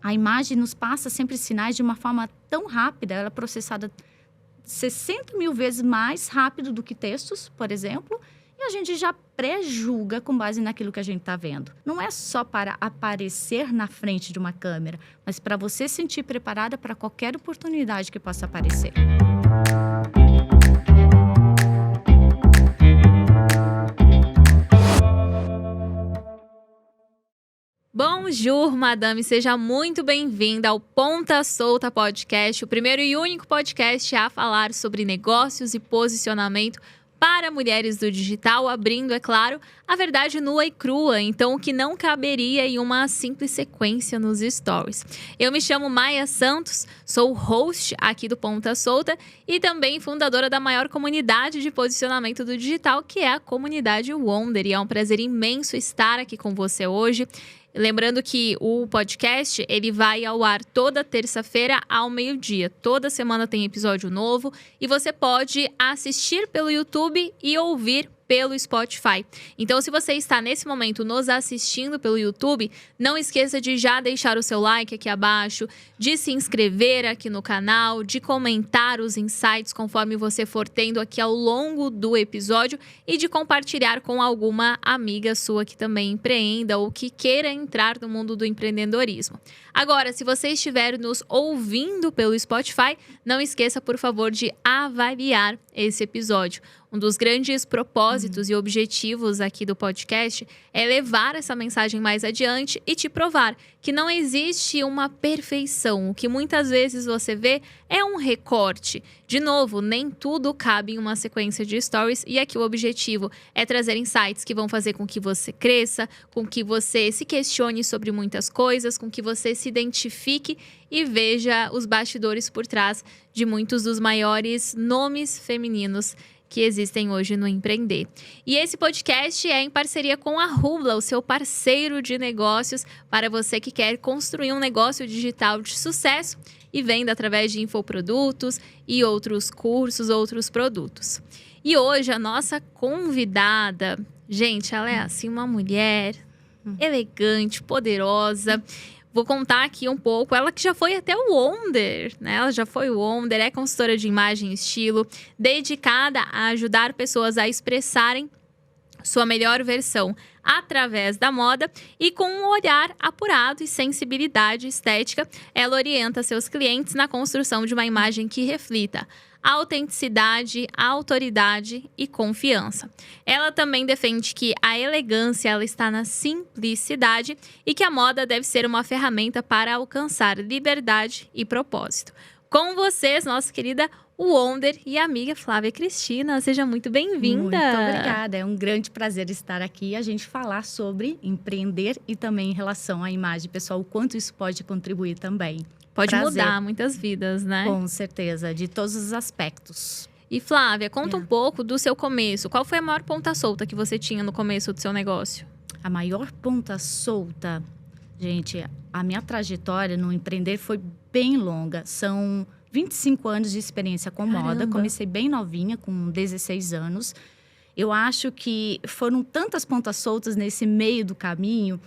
A imagem nos passa sempre sinais de uma forma tão rápida, ela é processada 60 mil vezes mais rápido do que textos, por exemplo, e a gente já pré-julga com base naquilo que a gente está vendo. Não é só para aparecer na frente de uma câmera, mas para você se sentir preparada para qualquer oportunidade que possa aparecer. Bonjour, madame, seja muito bem-vinda ao Ponta Solta Podcast, o primeiro e único podcast a falar sobre negócios e posicionamento para mulheres do digital, abrindo, é claro, a verdade nua e crua, então o que não caberia em uma simples sequência nos stories. Eu me chamo Maia Santos, sou host aqui do Ponta Solta e também fundadora da maior comunidade de posicionamento do digital, que é a comunidade Wonder, e é um prazer imenso estar aqui com você hoje. Lembrando que o podcast, ele vai ao ar toda terça-feira ao meio-dia. Toda semana tem episódio novo e você pode assistir pelo YouTube e ouvir pelo Spotify. Então, se você está nesse momento nos assistindo pelo YouTube, não esqueça de já deixar o seu like aqui abaixo, de se inscrever aqui no canal, de comentar os insights conforme você for tendo aqui ao longo do episódio e de compartilhar com alguma amiga sua que também empreenda ou que queira entrar no mundo do empreendedorismo. Agora, se você estiver nos ouvindo pelo Spotify, não esqueça, por favor, de avaliar esse episódio. Um dos grandes propósitos e objetivos aqui do podcast é levar essa mensagem mais adiante e te provar que não existe uma perfeição. O que muitas vezes você vê é um recorte. De novo, nem tudo cabe em uma sequência de stories e aqui o objetivo é trazer insights que vão fazer com que você cresça, com que você se questione sobre muitas coisas, com que você se identifique e veja os bastidores por trás de muitos dos maiores nomes femininos que existem hoje no empreender. E esse podcast é em parceria com a Rubla, o seu parceiro de negócios, para você que quer construir um negócio digital de sucesso e venda através de infoprodutos e outros cursos, outros produtos. E hoje a nossa convidada, gente, ela é assim uma mulher elegante, poderosa. Vou contar aqui um pouco, ela que já foi até o Wonder, né? Ela já foi o Wonder, é consultora de imagem e estilo, dedicada a ajudar pessoas a expressarem sua melhor versão através da moda e com um olhar apurado e sensibilidade estética, ela orienta seus clientes na construção de uma imagem que reflita autenticidade, autoridade e confiança. Ela também defende que a elegância ela está na simplicidade e que a moda deve ser uma ferramenta para alcançar liberdade e propósito. Com vocês, nossa querida Wonder e amiga Flávia Cristina. Seja muito bem-vinda. Muito obrigada. É um grande prazer estar aqui e a gente falar sobre empreender e também em relação à imagem pessoal, o quanto isso pode contribuir também. Pode mudar muitas vidas, né? Com certeza, de todos os aspectos. E Flávia, conta um pouco do seu começo. Qual foi a maior ponta solta que você tinha no começo do seu negócio? A maior ponta solta, gente, a minha trajetória no empreender foi bem longa. São 25 anos de experiência com moda. Comecei bem novinha, com 16 anos. Eu acho que foram tantas pontas soltas nesse meio do caminho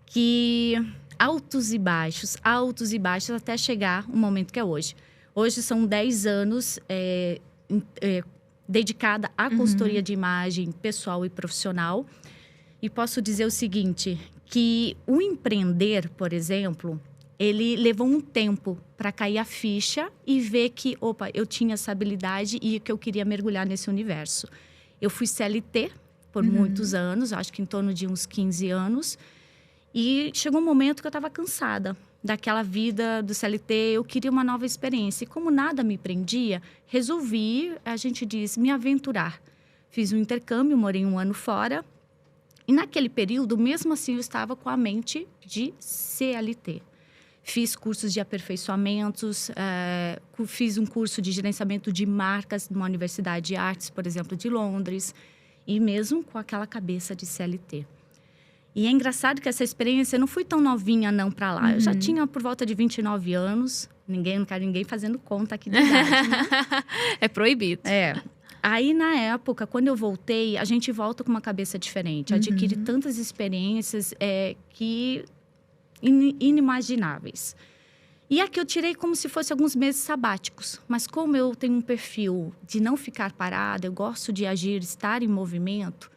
que altos e baixos até chegar o momento que é hoje. Hoje são 10 anos dedicada à consultoria de imagem pessoal e profissional. E posso dizer o seguinte, que o empreender, por exemplo, ele levou um tempo para cair a ficha e ver que, eu tinha essa habilidade e que eu queria mergulhar nesse universo. Eu fui CLT por muitos anos, acho que em torno de uns 15 anos. E chegou um momento que eu estava cansada daquela vida do CLT, eu queria uma nova experiência. E como nada me prendia, resolvi, a gente diz, me aventurar. Fiz um intercâmbio, morei 1 ano fora. E naquele período, mesmo assim, eu estava com a mente de CLT. Fiz cursos de aperfeiçoamentos, fiz um curso de gerenciamento de marcas numa universidade de artes, por exemplo, de Londres. E mesmo com aquela cabeça de CLT. E é engraçado que essa experiência, eu não fui tão novinha não para lá. Eu já tinha por volta de 29 anos. Não quero ninguém fazendo conta aqui de idade, né? É proibido. Aí, na época, quando eu voltei, a gente volta com uma cabeça diferente. Adquire tantas experiências que inimagináveis. E aqui eu tirei como se fosse alguns meses sabáticos. Mas como eu tenho um perfil de não ficar parada, eu gosto de agir, estar em movimento,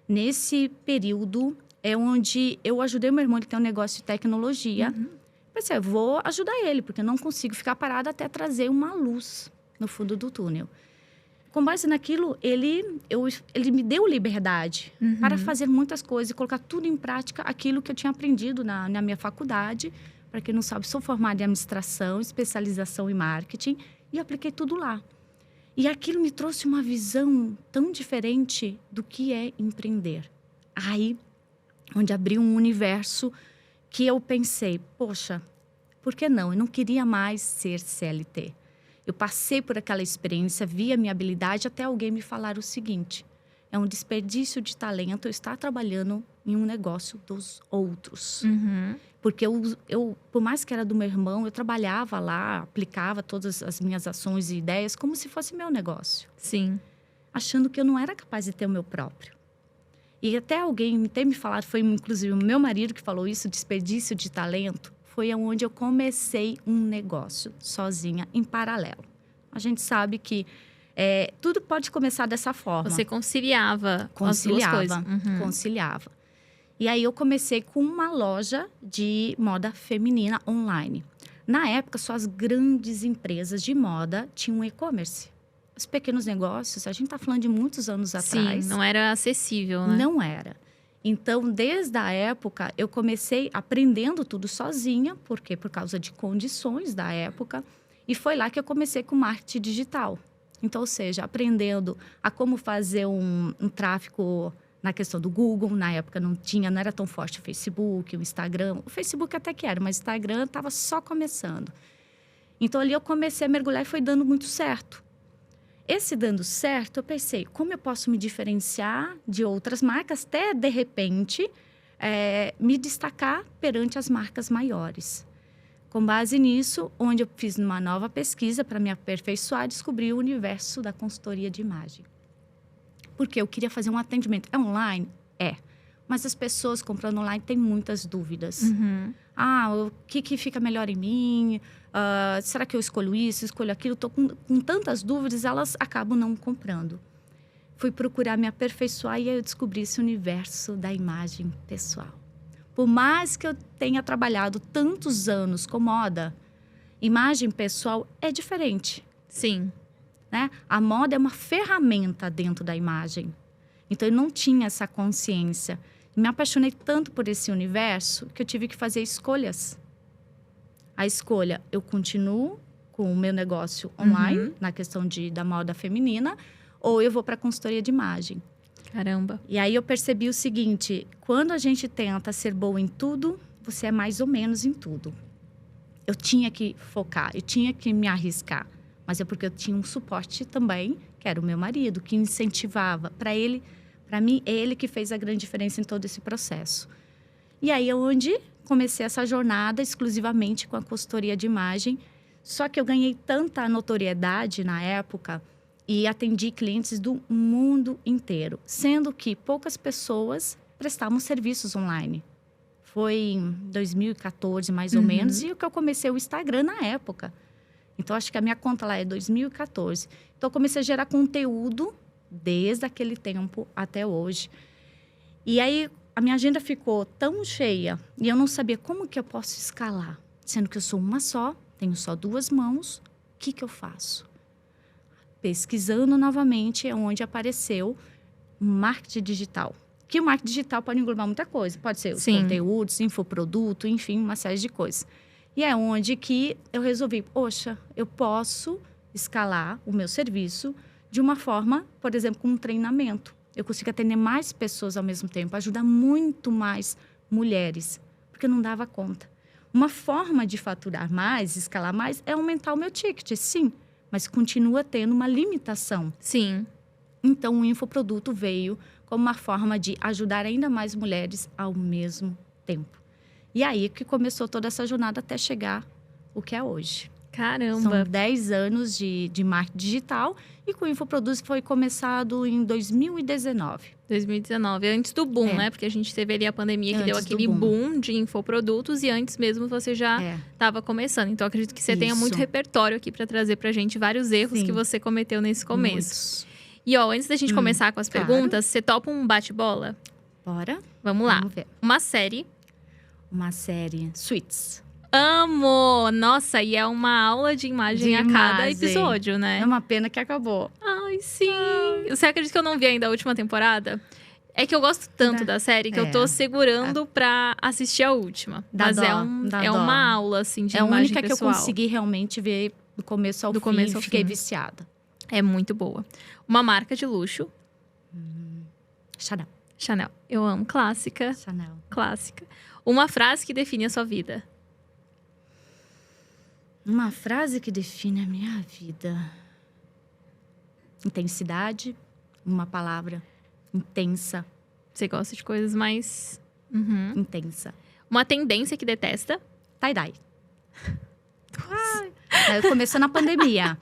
nesse período é onde eu ajudei meu irmão, ele tem um negócio de tecnologia. Pensei, eu vou ajudar ele, porque eu não consigo ficar parada até trazer uma luz no fundo do túnel. Com base naquilo, ele me deu liberdade para fazer muitas coisas e colocar tudo em prática, aquilo que eu tinha aprendido na minha faculdade. Para quem não sabe, sou formada em administração, especialização em marketing e apliquei tudo lá. E aquilo me trouxe uma visão tão diferente do que é empreender. Aí, onde abriu um universo que eu pensei, poxa, por que não? Eu não queria mais ser CLT. Eu passei por aquela experiência, vi a minha habilidade, até alguém me falar o seguinte: é um desperdício de talento eu estar trabalhando em um negócio dos outros. Porque eu, por mais que era do meu irmão, eu trabalhava lá, aplicava todas as minhas ações e ideias como se fosse meu negócio. Sim. Achando que eu não era capaz de ter o meu próprio. E até alguém ter me falado, foi inclusive o meu marido que falou isso, desperdício de talento, foi onde eu comecei um negócio sozinha, em paralelo. A gente sabe que tudo pode começar dessa forma. Você conciliava as duas coisas. Conciliava. E aí eu comecei com uma loja de moda feminina online. Na época, só as grandes empresas de moda tinham e-commerce. Os pequenos negócios, a gente está falando de muitos anos atrás. Sim, não era acessível, né? Não era. Então, desde a época, eu comecei aprendendo tudo sozinha, porque por causa de condições da época. E foi lá que eu comecei com marketing digital. Então, ou seja, aprendendo a como fazer um tráfego na questão do Google. Na época não era tão forte o Facebook, o Instagram. O Facebook até que era, mas o Instagram estava só começando. Então, ali eu comecei a mergulhar e foi dando muito certo. Esse dando certo, eu pensei, como eu posso me diferenciar de outras marcas, até, de repente, me destacar perante as marcas maiores. Com base nisso, onde eu fiz uma nova pesquisa para me aperfeiçoar, descobri o universo da consultoria de imagem. Porque eu queria fazer um atendimento. É online? É. Mas as pessoas comprando online têm muitas dúvidas. O que fica melhor em mim? Será que eu escolho isso, escolho aquilo? Estou com tantas dúvidas, elas acabam não comprando. Fui procurar me aperfeiçoar e aí eu descobri esse universo da imagem pessoal. Por mais que eu tenha trabalhado tantos anos com moda, imagem pessoal é diferente. Sim. Né? A moda é uma ferramenta dentro da imagem. Então, eu não tinha essa consciência. Me apaixonei tanto por esse universo que eu tive que fazer escolhas. A escolha, eu continuo com o meu negócio online, na questão da moda feminina, ou eu vou para a consultoria de imagem. Caramba. E aí eu percebi o seguinte, quando a gente tenta ser boa em tudo, você é mais ou menos em tudo. Eu tinha que focar, eu tinha que me arriscar. Mas é porque eu tinha um suporte também, que era o meu marido, que incentivava. Para mim, é ele que fez a grande diferença em todo esse processo. E aí é onde comecei essa jornada exclusivamente com a consultoria de imagem. Só que eu ganhei tanta notoriedade na época e atendi clientes do mundo inteiro, sendo que poucas pessoas prestavam serviços online. Foi em 2014, mais ou menos, e que eu comecei o Instagram na época. Então, acho que a minha conta lá é 2014. Então, eu comecei a gerar conteúdo desde aquele tempo até hoje. E aí, a minha agenda ficou tão cheia e eu não sabia como que eu posso escalar. Sendo que eu sou uma só, tenho só 2 mãos, o que eu faço? Pesquisando novamente é onde apareceu o marketing digital. Que o marketing digital pode englobar muita coisa. Pode ser os conteúdos, infoproduto, enfim, uma série de coisas. E é onde que eu resolvi, poxa, eu posso escalar o meu serviço de uma forma, por exemplo, com um treinamento. Eu consigo atender mais pessoas ao mesmo tempo, ajudar muito mais mulheres, porque eu não dava conta. Uma forma de faturar mais, escalar mais, é aumentar o meu ticket, sim, mas continua tendo uma limitação. Sim. Então, o infoproduto veio como uma forma de ajudar ainda mais mulheres ao mesmo tempo. E aí que começou toda essa jornada até chegar o que é hoje. Caramba! São 10 anos de marketing digital e com o infoproduto foi começado em 2019. 2019. Antes do boom, né? Porque a gente teve ali a pandemia que deu Antes do aquele boom. boom de infoprodutos. E antes mesmo você já estava começando. Então, acredito que você tenha muito Isso. repertório aqui para trazer pra gente vários erros Sim. que você cometeu nesse começo. Muitos. E, ó, antes da gente começar com as claro. perguntas, você topa um bate-bola? Bora? Vamos lá. Vamos ver. Uma série. Uma série Suits. Amo! Nossa, e é uma aula de imagem a cada imagem. episódio, né? É uma pena que acabou. Ai, sim! Você acredita que eu não vi ainda a última temporada? É que eu gosto tanto da série que eu tô segurando pra assistir a última. Dá Mas dó, dá é dó. uma aula, assim, de É a imagem única pessoal. que eu consegui realmente ver do começo ao Do fim. começo ao Fiquei fim. viciada. É muito boa. Uma marca de luxo. Chanel. Chanel. Eu amo. Clássica. Chanel. Clássica. Uma frase que define a sua vida. Uma frase que define a minha vida. Intensidade. Uma palavra. Intensa. Você gosta de coisas mais... Uhum. Intensa. Uma tendência que detesta. Tie-dye. Aí começou na pandemia.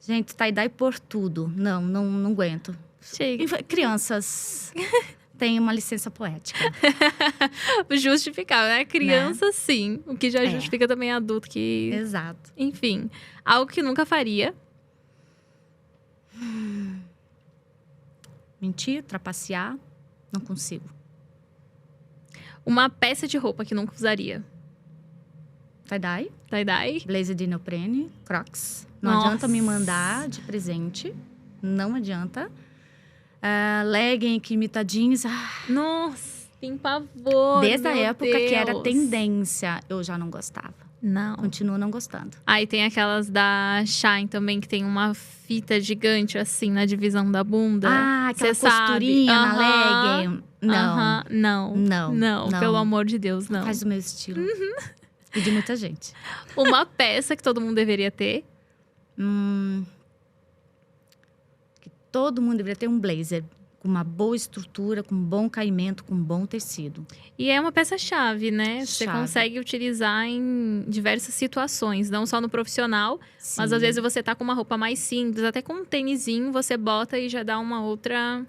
Gente, tie-dye por tudo. Não aguento. Chega. Crianças têm uma licença poética. Justificável, né? Criança, sim. O que já justifica também adulto que... Exato. Enfim. Algo que nunca faria. Mentir, trapacear, não consigo. Uma peça de roupa que nunca usaria. Tie-dye, Tie-dye. blazer de neoprene, Crocs. Não Nossa. adianta me mandar de presente. Não adianta. Legging que imita jeans. Nossa, tem pavor. Desde a meu época que era Deus. tendência, eu já não gostava. Não. Continuo não gostando. Aí tem aquelas da Shine também, que tem uma fita gigante, assim, na divisão da bunda. Aquela Cê sabe. costurinha na Aham. legging. Não, Aham. Não. Não, Não, não. pelo amor de Deus, não. faz o meu estilo. E de muita gente. Uma peça que todo mundo deveria ter. Que todo mundo deveria ter um blazer com uma boa estrutura, com bom caimento, com bom tecido. E é uma peça-chave, né? Você Chave. consegue utilizar em diversas situações, não só no profissional, mas Sim. às vezes você tá com uma roupa mais simples, até com um tênisinho, você bota e já dá uma outra...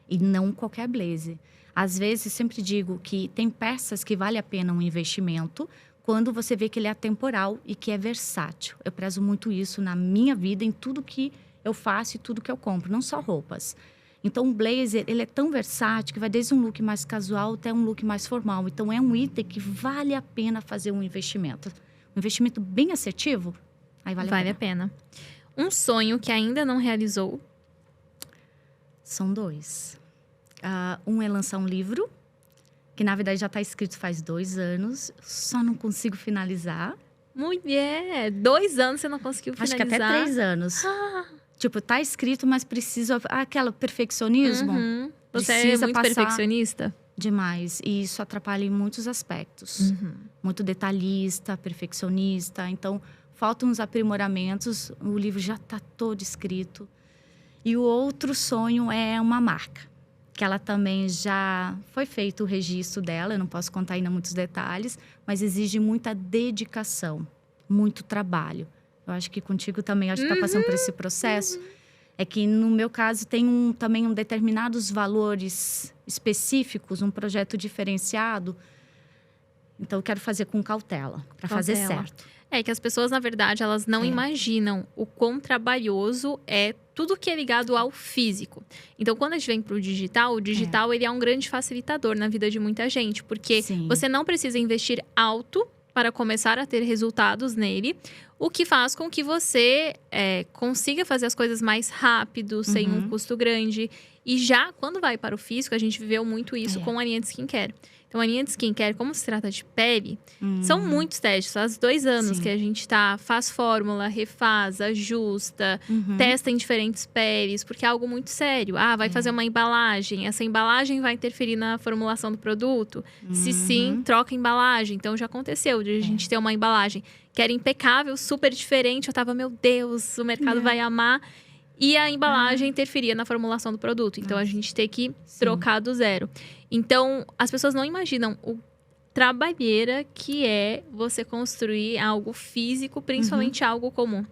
E não qualquer blazer. Às vezes, sempre digo que tem peças que vale a pena um investimento quando você vê que ele é atemporal e que é versátil. Eu prezo muito isso na minha vida, em tudo que eu faço e tudo que eu compro, não só roupas. Então, o blazer, ele é tão versátil que vai desde um look mais casual até um look mais formal. Então, é um item que vale a pena fazer um investimento. Um investimento bem assertivo, aí vale a pena. Um sonho que ainda não realizou. São dois. Um é lançar um livro, que na verdade já está escrito faz 2 anos, só não consigo finalizar. Mulher, 2 anos você não conseguiu Acho finalizar. que até 3 anos. Tipo, tá escrito, mas preciso... Aquela perfeccionismo. Uhum. Você Precisa é muito passar perfeccionista? Demais. E isso atrapalha em muitos aspectos. Muito detalhista, perfeccionista. Então, faltam uns aprimoramentos. O livro já está todo escrito. E o outro sonho é uma marca. Que ela também já foi feito o registro dela. Eu não posso contar ainda muitos detalhes. Mas exige muita dedicação. Muito trabalho. Eu acho que contigo também, acho que está passando por esse processo. É que, no meu caso, tem também determinados valores específicos, um projeto diferenciado. Então, eu quero fazer com cautela, para fazer certo. É que as pessoas, na verdade, elas não imaginam o quão trabalhoso é tudo que é ligado ao físico. Então, quando a gente vem para o digital ele é um grande facilitador na vida de muita gente. Porque você não precisa investir alto para começar a ter resultados nele, o que faz com que você consiga fazer as coisas mais rápido, sem um custo grande. E já quando vai para o físico, a gente viveu muito isso com a linha de skincare. Então, a linha de skincare, como se trata de pele, são muitos testes. Faz 2 anos que a gente faz fórmula, refaz, ajusta, testa em diferentes peles, porque é algo muito sério. Vai fazer uma embalagem, essa embalagem vai interferir na formulação do produto? Se sim, troca a embalagem. Então, já aconteceu de a gente ter uma embalagem que era impecável, super diferente. Eu tava, meu Deus, o mercado vai amar. E a embalagem interferia na formulação do produto. Então, a gente tem que trocar do zero. Então, as pessoas não imaginam o trabalheira que é você construir algo físico, principalmente algo comum.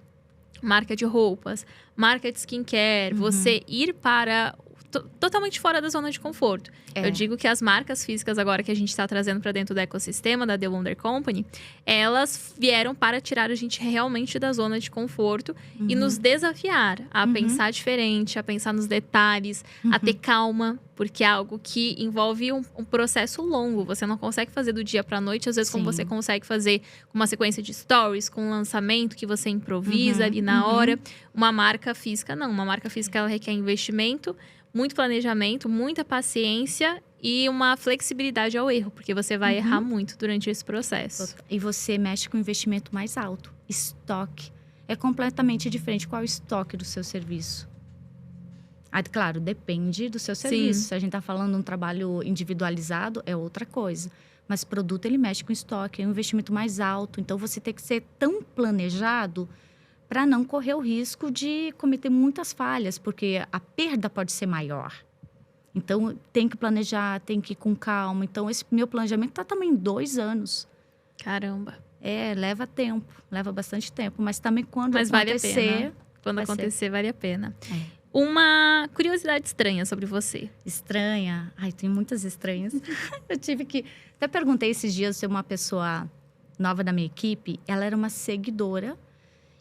Marca de roupas, marca de skincare, você ir para totalmente fora da zona de conforto. É. Eu digo que as marcas físicas agora que a gente está trazendo para dentro do ecossistema da The Wonder Company, elas vieram para tirar a gente realmente da zona de conforto e nos desafiar a pensar diferente, a pensar nos detalhes, a ter calma, porque é algo que envolve um processo longo. Você não consegue fazer do dia para a noite, às vezes como você consegue fazer com uma sequência de stories, com um lançamento que você improvisa ali na hora. Uma marca física, não. Uma marca física, ela requer investimento, muito planejamento, muita paciência e uma flexibilidade ao erro, porque você vai errar muito durante esse processo. E você mexe com investimento mais alto. Estoque. É completamente diferente. Qual é o estoque do seu serviço? Claro, depende do seu serviço. Se a gente está falando de um trabalho individualizado, é outra coisa. Mas produto, ele mexe com estoque, é um investimento mais alto. Então, você tem que ser tão planejado para não correr o risco de cometer muitas falhas, porque a perda pode ser maior. Então, tem que planejar, tem que ir com calma. Então, esse meu planejamento está também 2 anos. Caramba. Leva tempo, leva bastante tempo. Mas também quando acontecer... Vale a pena. Quando acontecer, vale a pena. Uma curiosidade estranha sobre você. Estranha? Ai, tem muitas estranhas. Eu tive que... Até perguntei esses dias se uma pessoa nova da minha equipe, ela era uma seguidora.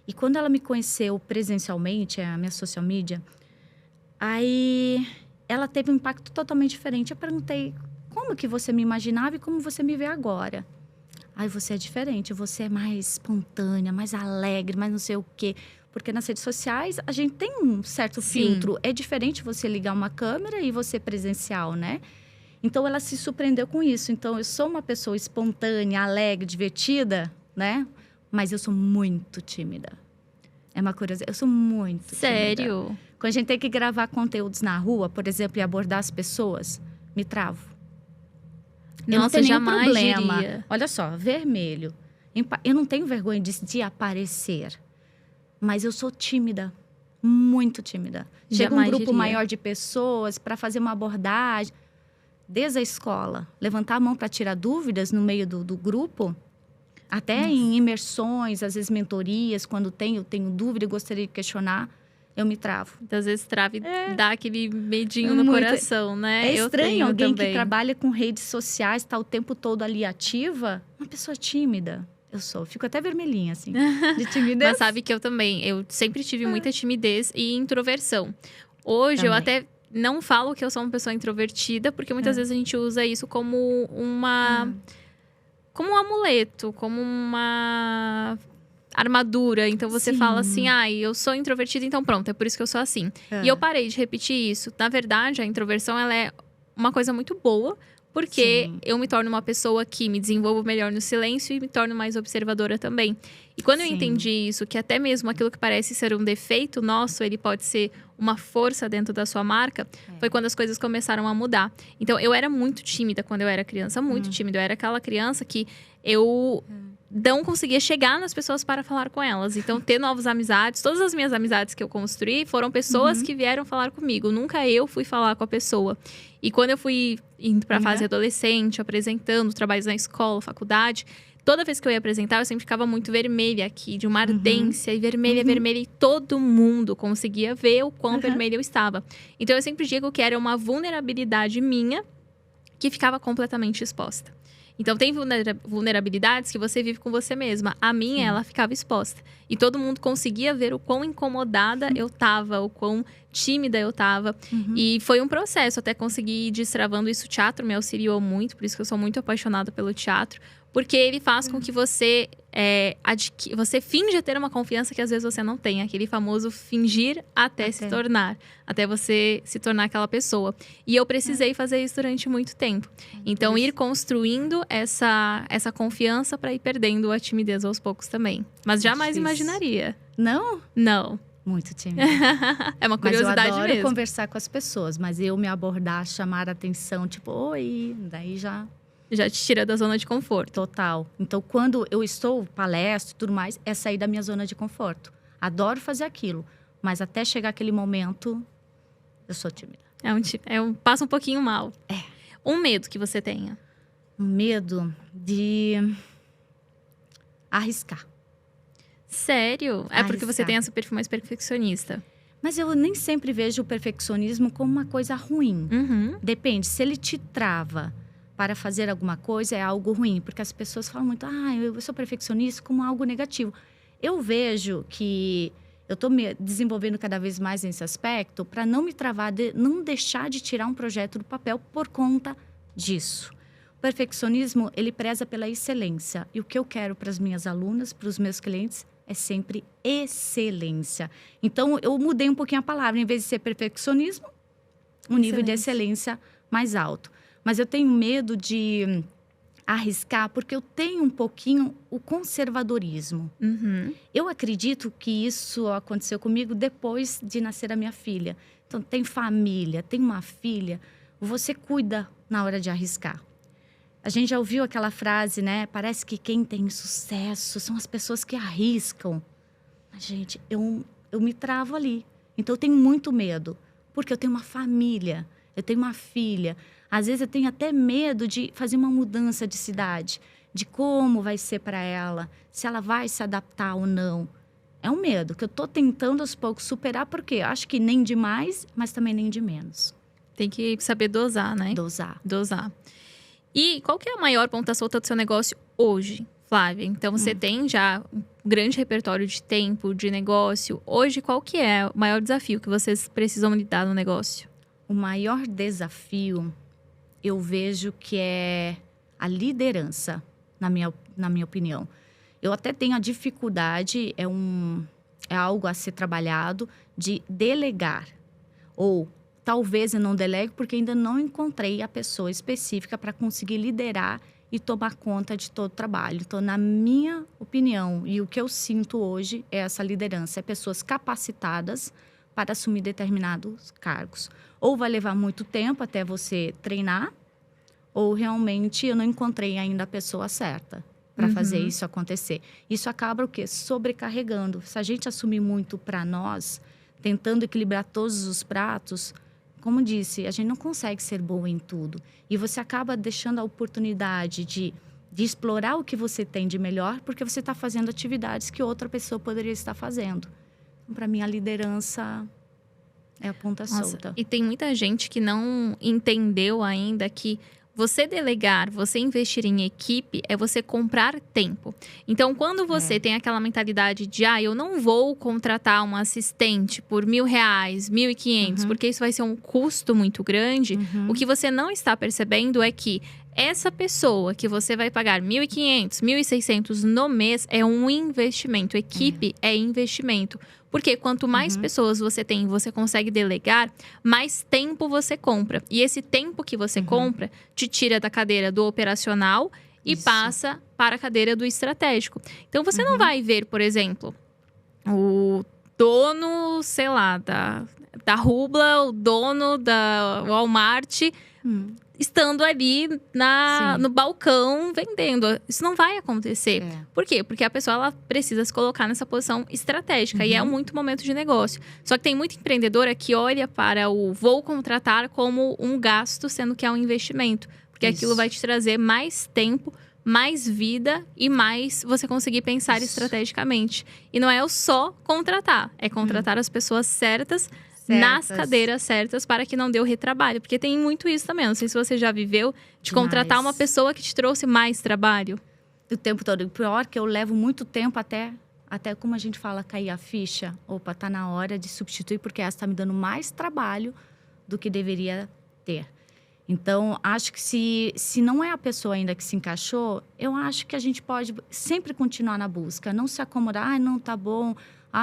E quando ela me conheceu presencialmente, a minha social media, aí ela teve um impacto totalmente diferente. Eu perguntei, como que você me imaginava e como você me vê agora? Aí você é diferente, você é mais espontânea, mais alegre, mais não sei o quê. Porque nas redes sociais, a gente tem um certo filtro. É diferente você ligar uma câmera e você presencial, né? Então, ela se surpreendeu com isso. Então, eu sou uma pessoa espontânea, alegre, divertida, né? Mas eu sou muito tímida. É uma curiosidade. Eu sou muito tímida. Sério? Quando a gente tem que gravar conteúdos na rua, por exemplo, e abordar as pessoas, me travo. Eu não tenho nenhum problema. Diria. Olha só, vermelho. Eu não tenho vergonha de aparecer. Mas eu sou tímida, muito tímida. Chega um grupo maior de pessoas para fazer uma abordagem. Desde a escola, levantar a mão para tirar dúvidas no meio do grupo. Até em imersões, às vezes mentorias, quando eu tenho dúvida e gostaria de questionar, eu me travo. Às vezes trava e dá aquele medinho no coração, né? É estranho alguém também. que trabalha com redes sociais, está o tempo todo ali ativa, uma pessoa tímida. Fico até vermelhinha, assim, de timidez. Mas sabe que eu também, eu sempre tive muita timidez e introversão. Hoje, eu até não falo que eu sou uma pessoa introvertida, porque muitas vezes a gente usa isso como como um amuleto, como uma armadura. Então, você fala assim, eu sou introvertida, então pronto, é por isso que eu sou assim. E eu parei de repetir isso. Na verdade, a introversão, ela é uma coisa muito boa, porque eu me torno uma pessoa que me desenvolvo melhor no silêncio e me torno mais observadora também. E quando eu entendi isso, que até mesmo aquilo que parece ser um defeito nosso, ele pode ser uma força dentro da sua marca, foi quando as coisas começaram a mudar. Então, eu era muito tímida quando eu era criança, muito tímida. Eu era aquela criança que eu não conseguia chegar nas pessoas para falar com elas. Então, ter novas amizades, todas as minhas amizades que eu construí foram pessoas que vieram falar comigo. Nunca eu fui falar com a pessoa. E quando eu fui indo para a fase adolescente, apresentando trabalhos na escola, faculdade, toda vez que eu ia apresentar, eu sempre ficava muito vermelha aqui, de uma ardência, e vermelha, vermelha, e todo mundo conseguia ver o quão vermelha eu estava. Então, eu sempre digo que era uma vulnerabilidade minha que ficava completamente exposta. Então, tem vulnerabilidades que você vive com você mesma. A minha, ela ficava exposta. E todo mundo conseguia ver o quão incomodada eu tava, o quão tímida eu tava. E foi um processo até conseguir ir destravando isso. O teatro me auxiliou muito, por isso que eu sou muito apaixonada pelo teatro. Porque ele faz com que você você finja ter uma confiança que às vezes você não tem. Aquele famoso fingir até se tornar. Até você se tornar aquela pessoa. E eu precisei fazer isso durante muito tempo. Então, ir construindo essa confiança para ir perdendo a timidez aos poucos também. Mas jamais imaginaria. Não? Não. Muito tímida. É uma curiosidade mas eu adoro mesmo. conversar com as pessoas. Mas eu me abordar, chamar a atenção, tipo, oi, daí já te tira da zona de conforto. Total. Então, quando eu estou palestra e tudo mais, é sair da minha zona de conforto. Adoro fazer aquilo. Mas até chegar aquele momento, eu sou tímida. Passa um pouquinho mal. É. Um medo que você tenha. Um medo de arriscar. Sério? É porque você Arriscar. tem esse perfil mais perfeccionista. Mas eu nem sempre vejo o perfeccionismo como uma coisa ruim. Depende, se ele te trava para fazer alguma coisa, é algo ruim. Porque as pessoas falam muito, eu sou perfeccionista, como algo negativo. Eu vejo que eu estou me desenvolvendo cada vez mais nesse aspecto para não me travar, não deixar de tirar um projeto do papel por conta disso. O perfeccionismo, ele preza pela excelência. E o que eu quero para as minhas alunas, para os meus clientes, é sempre excelência. Então, eu mudei um pouquinho a palavra. Em vez de ser perfeccionismo, um nível de excelência mais alto. Mas eu tenho medo de arriscar, porque eu tenho um pouquinho o conservadorismo. Eu acredito que isso aconteceu comigo depois de nascer a minha filha. Então, tem família, tem uma filha, você cuida na hora de arriscar. A gente já ouviu aquela frase, né? Parece que quem tem sucesso são as pessoas que arriscam. Mas, gente, eu me travo ali. Então, eu tenho muito medo. Porque eu tenho uma família, eu tenho uma filha. Às vezes, eu tenho até medo de fazer uma mudança de cidade. De como vai ser para ela. Se ela vai se adaptar ou não. É um medo que eu estou tentando, aos poucos, superar. Porque eu acho que nem de mais, mas também nem de menos. Tem que saber dosar, né? Dosar. E qual que é a maior ponta solta do seu negócio hoje, Flávia? Então, você tem já um grande repertório de tempo, de negócio. Hoje, qual que é o maior desafio que vocês precisam lidar no negócio? O maior desafio, eu vejo que é a liderança, na minha opinião. Eu até tenho a dificuldade, é algo a ser trabalhado, de delegar. Ou talvez eu não delegue porque ainda não encontrei a pessoa específica para conseguir liderar e tomar conta de todo o trabalho. Então, na minha opinião, e o que eu sinto hoje é essa liderança. É pessoas capacitadas para assumir determinados cargos. Ou vai levar muito tempo até você treinar, ou realmente eu não encontrei ainda a pessoa certa para fazer isso acontecer. Isso acaba o quê? Sobrecarregando. Se a gente assumir muito para nós, tentando equilibrar todos os pratos, como disse, a gente não consegue ser boa em tudo. E você acaba deixando a oportunidade de explorar o que você tem de melhor, porque você está fazendo atividades que outra pessoa poderia estar fazendo. Então, para mim, a liderança é a ponta solta. E tem muita gente que não entendeu ainda que você delegar, você investir em equipe, é você comprar tempo. Então, quando você tem aquela mentalidade de, eu não vou contratar uma assistente por R$1.000, R$1.500, porque isso vai ser um custo muito grande, o que você não está percebendo é que essa pessoa que você vai pagar R$1.500, R$1.600 no mês é um investimento. Equipe é investimento. Porque quanto mais pessoas você tem e você consegue delegar, mais tempo você compra. E esse tempo que você compra te tira da cadeira do operacional e passa para a cadeira do estratégico. Então, você não vai ver, por exemplo, o dono, sei lá, da Rubla, o dono da Walmart estando ali no balcão vendendo. Isso não vai acontecer. Por quê? Porque a pessoa ela precisa se colocar nessa posição estratégica. E é muito momento de negócio. Só que tem muita empreendedora que olha para o vou contratar como um gasto, sendo que é um investimento. Porque aquilo vai te trazer mais tempo, mais vida e mais você conseguir pensar estrategicamente. E não é o só contratar. É contratar as pessoas certas nas cadeiras certas para que não dê o retrabalho. Porque tem muito isso também. Não sei se você já viveu de contratar uma pessoa que te trouxe mais trabalho. O tempo todo. O pior que eu levo muito tempo até como a gente fala, cair a ficha. Opa, tá na hora de substituir porque essa tá me dando mais trabalho do que deveria ter. Então, acho que se não é a pessoa ainda que se encaixou, eu acho que a gente pode sempre continuar na busca. Não se acomodar, não tá bom.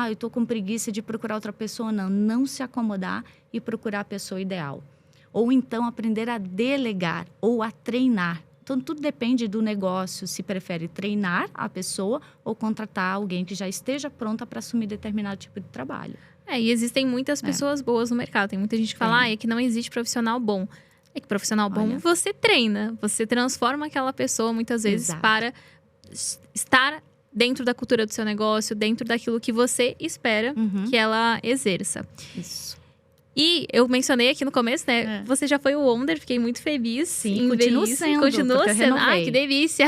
Eu estou com preguiça de procurar outra pessoa. Não se acomodar e procurar a pessoa ideal. Ou então aprender a delegar ou a treinar. Então, tudo depende do negócio. Se prefere treinar a pessoa ou contratar alguém que já esteja pronta para assumir determinado tipo de trabalho. E existem muitas pessoas boas no mercado. Tem muita gente que fala, é que não existe profissional bom. É que profissional bom você treina. Você transforma aquela pessoa, muitas vezes, para estar dentro da cultura do seu negócio, dentro daquilo que você espera que ela exerça. Isso. E eu mencionei aqui no começo, né? Você já foi o Wonder, fiquei muito feliz. Sim, continua sendo. Continua sendo. Ai, que delícia.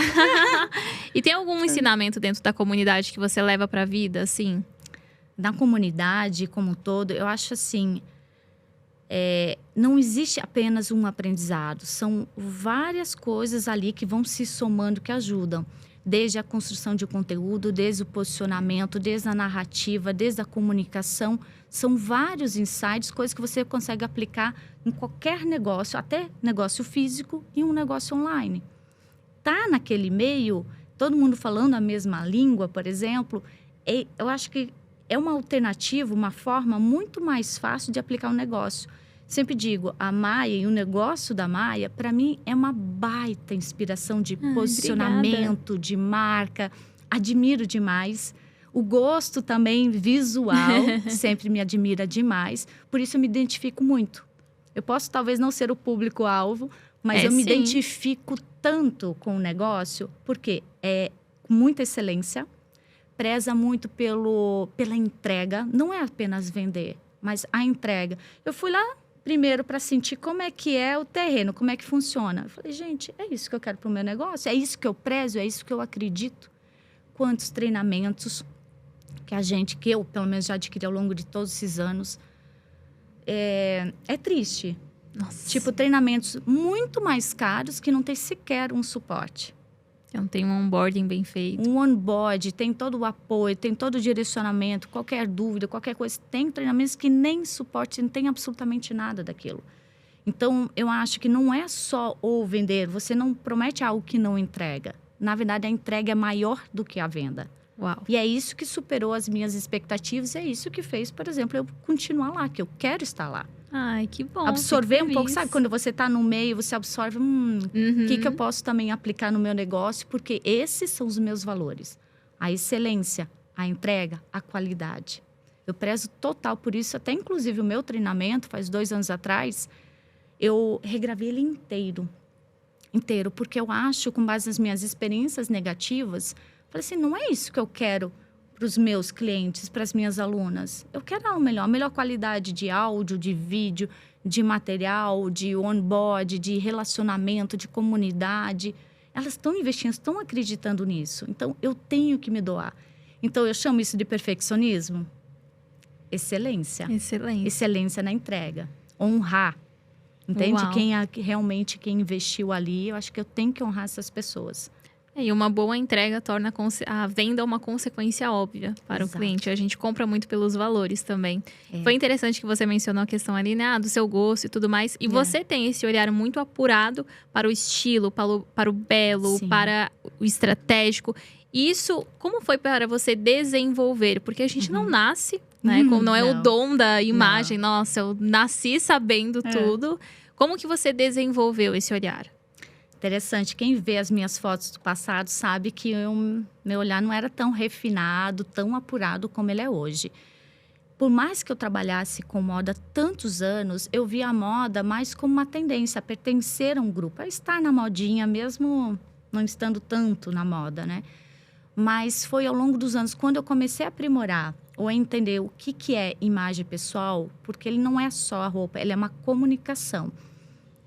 E tem algum ensinamento dentro da comunidade que você leva pra vida, assim? na comunidade como um todo, eu acho assim, não existe apenas um aprendizado. São várias coisas ali que vão se somando, que ajudam. Desde a construção de conteúdo, desde o posicionamento, desde a narrativa, desde a comunicação. São vários insights, coisas que você consegue aplicar em qualquer negócio, até negócio físico e um negócio online. Tá naquele meio, todo mundo falando a mesma língua, por exemplo, eu acho que é uma alternativa, uma forma muito mais fácil de aplicar um negócio. Sempre digo, a Maia e o negócio da Maia, para mim, é uma baita inspiração de posicionamento, obrigada. de marca. Admiro demais. O gosto também visual sempre me admira demais. Por isso, eu me identifico muito. Eu posso, talvez, não ser o público-alvo, mas eu me identifico tanto com o negócio, porque é muita excelência, preza muito pela entrega. Não é apenas vender, mas a entrega. Eu fui lá primeiro para sentir como é que é o terreno, como é que funciona. Eu falei, gente, é isso que eu quero para o meu negócio? É isso que eu prezo? É isso que eu acredito? Quantos treinamentos que eu, pelo menos, já adquiri ao longo de todos esses anos. É triste. Nossa. Tipo, treinamentos muito mais caros que não tem sequer um suporte. Não tem um onboarding bem feito. Um onboard, tem todo o apoio, tem todo o direcionamento, qualquer dúvida, qualquer coisa. Tem treinamentos que nem suporte, não tem absolutamente nada daquilo. Então, eu acho que não é só o vender. Você não promete algo que não entrega. Na verdade, a entrega é maior do que a venda. Uau. E é isso que superou as minhas expectativas. É isso que fez, por exemplo, eu continuar lá, que eu quero estar lá. Ai, que bom. Absorver um pouco, sabe? Quando você está no meio, você absorve, o que eu posso também aplicar no meu negócio? Porque esses são os meus valores. A excelência, a entrega, a qualidade. Eu prezo total por isso. Até, inclusive, o meu treinamento, faz 2 anos atrás, eu regravei ele inteiro. Porque eu acho, com base nas minhas experiências negativas, falei assim, não é isso que eu quero para os meus clientes, para as minhas alunas. Eu quero algo melhor, melhor qualidade de áudio, de vídeo, de material, de onboard, de relacionamento, de comunidade. Elas estão investindo, estão acreditando nisso. Então, eu tenho que me doar. Então, eu chamo isso de perfeccionismo. Excelência. Excelência na entrega. Honrar. Entende? Uau. Realmente quem investiu ali, eu acho que eu tenho que honrar essas pessoas. E uma boa entrega torna a venda uma consequência óbvia para o cliente. A gente compra muito pelos valores também. Foi interessante que você mencionou a questão ali, né? Do seu gosto e tudo mais. E você tem esse olhar muito apurado para o estilo, para o belo, Sim. para o estratégico. Isso, como foi para você desenvolver? Porque a gente não nasce, né? Como não é o dom da imagem. Nossa, eu nasci sabendo tudo. Como que você desenvolveu esse olhar? Interessante. Quem vê as minhas fotos do passado sabe que meu olhar não era tão refinado, tão apurado como ele é hoje. Por mais que eu trabalhasse com moda há tantos anos, eu via a moda mais como uma tendência a pertencer a um grupo, a estar na modinha, mesmo não estando tanto na moda, né? Mas foi ao longo dos anos, quando eu comecei a aprimorar ou a entender o que é imagem pessoal, porque ele não é só a roupa, ele é uma comunicação.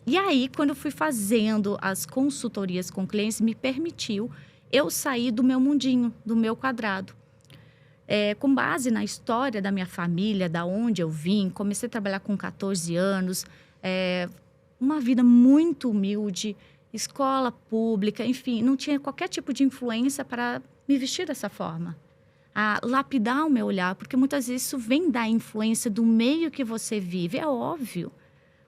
E aí, quando eu fui fazendo as consultorias com clientes, me permitiu eu sair do meu mundinho, do meu quadrado. Com base na história da minha família, da onde eu vim, comecei a trabalhar com 14 anos, uma vida muito humilde, escola pública, enfim, não tinha qualquer tipo de influência para me vestir dessa forma. A lapidar o meu olhar, porque muitas vezes isso vem da influência do meio que você vive, é óbvio.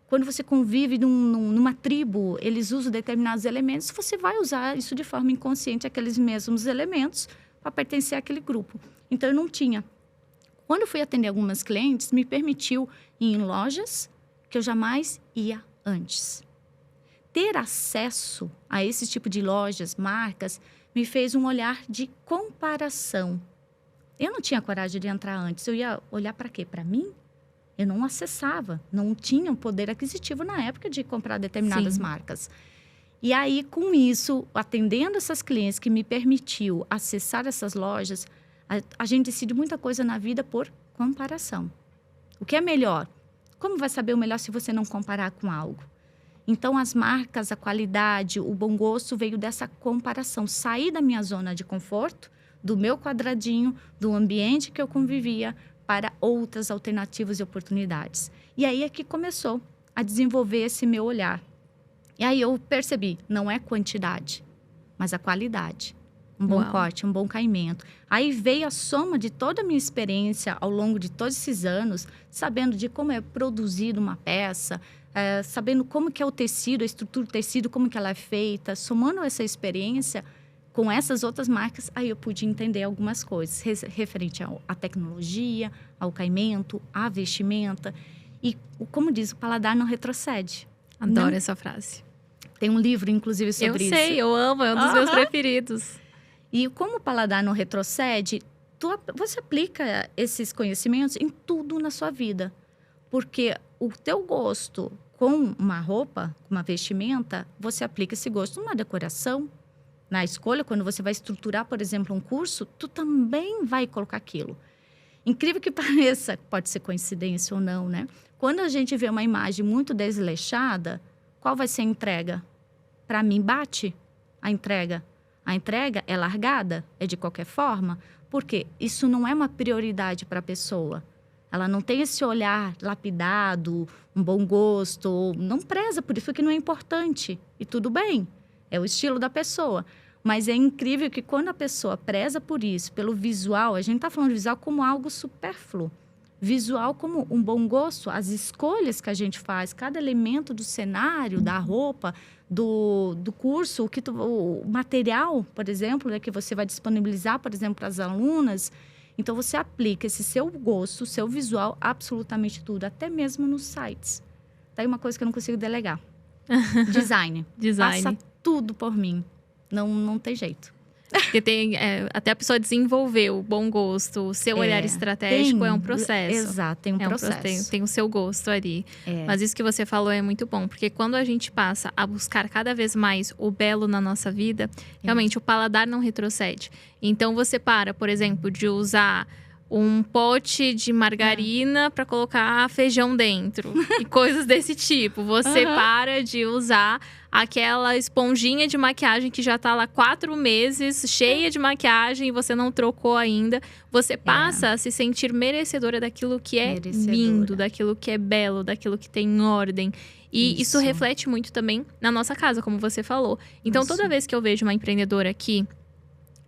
Quando você convive numa tribo, eles usam determinados elementos, você vai usar isso de forma inconsciente, aqueles mesmos elementos, para pertencer àquele grupo. Então, eu não tinha. Quando eu fui atender algumas clientes, me permitiu ir em lojas que eu jamais ia antes. Ter acesso a esse tipo de lojas, marcas, me fez um olhar de comparação. Eu não tinha coragem de entrar antes. Eu ia olhar para quê? Para mim? Eu não acessava, não tinha um poder aquisitivo na época de comprar determinadas marcas. E aí, com isso, atendendo essas clientes que me permitiu acessar essas lojas, a gente decide muita coisa na vida por comparação. O que é melhor? Como vai saber o melhor se você não comparar com algo? Então, as marcas, a qualidade, o bom gosto veio dessa comparação. Sair da minha zona de conforto, do meu quadradinho, do ambiente que eu convivia, para outras alternativas e oportunidades. E aí é que começou a desenvolver esse meu olhar. E aí eu percebi, não é quantidade, mas a qualidade. Um bom corte, um bom caimento. Aí veio a soma de toda a minha experiência ao longo de todos esses anos, sabendo de como é produzida uma peça, sabendo como que é o tecido, a estrutura do tecido, como que ela é feita. Somando essa experiência com essas outras marcas, aí eu pude entender algumas coisas referente à tecnologia, ao caimento, à vestimenta. E, como diz, o paladar não retrocede. Adoro essa frase. Tem um livro, inclusive, sobre isso. Eu sei, eu amo, é um dos meus preferidos. E como o paladar não retrocede, você aplica esses conhecimentos em tudo na sua vida. Porque o teu gosto com uma roupa, uma vestimenta, você aplica esse gosto numa decoração, na escolha. Quando você vai estruturar, por exemplo, um curso, tu também vai colocar aquilo. Incrível que pareça, pode ser coincidência ou não, né? Quando a gente vê uma imagem muito desleixada, qual vai ser a entrega? Para mim, bate a entrega. A entrega é largada, é de qualquer forma, porque isso não é uma prioridade para a pessoa. Ela não tem esse olhar lapidado, um bom gosto, não preza por isso, porque não é importante. E tudo bem, é o estilo da pessoa. Mas é incrível que quando a pessoa preza por isso, pelo visual, a gente está falando de visual como algo supérfluo. Visual como um bom gosto, as escolhas que a gente faz, cada elemento do cenário, da roupa, do curso, o material, por exemplo, né, que você vai disponibilizar, por exemplo, para as alunas. Então, você aplica esse seu gosto, seu visual, absolutamente tudo, até mesmo nos sites. Daí uma coisa que eu não consigo delegar. Design. Passa tudo por mim. Não tem jeito. Porque tem, até a pessoa desenvolver o bom gosto, o seu olhar estratégico é um processo. Exato, tem um processo. Tem o seu gosto ali. Mas isso que você falou é muito bom, porque quando a gente passa a buscar cada vez mais o belo na nossa vida, realmente o paladar não retrocede. Então você para, por exemplo, de usar um pote de margarina para colocar feijão dentro e coisas desse tipo. Você para de usar aquela esponjinha de maquiagem que já tá lá 4 meses, cheia de maquiagem e você não trocou ainda. Você passa a se sentir merecedora daquilo que é lindo, daquilo que é belo, daquilo que tem ordem. E isso reflete muito também na nossa casa, como você falou. Então, toda vez que eu vejo uma empreendedora aqui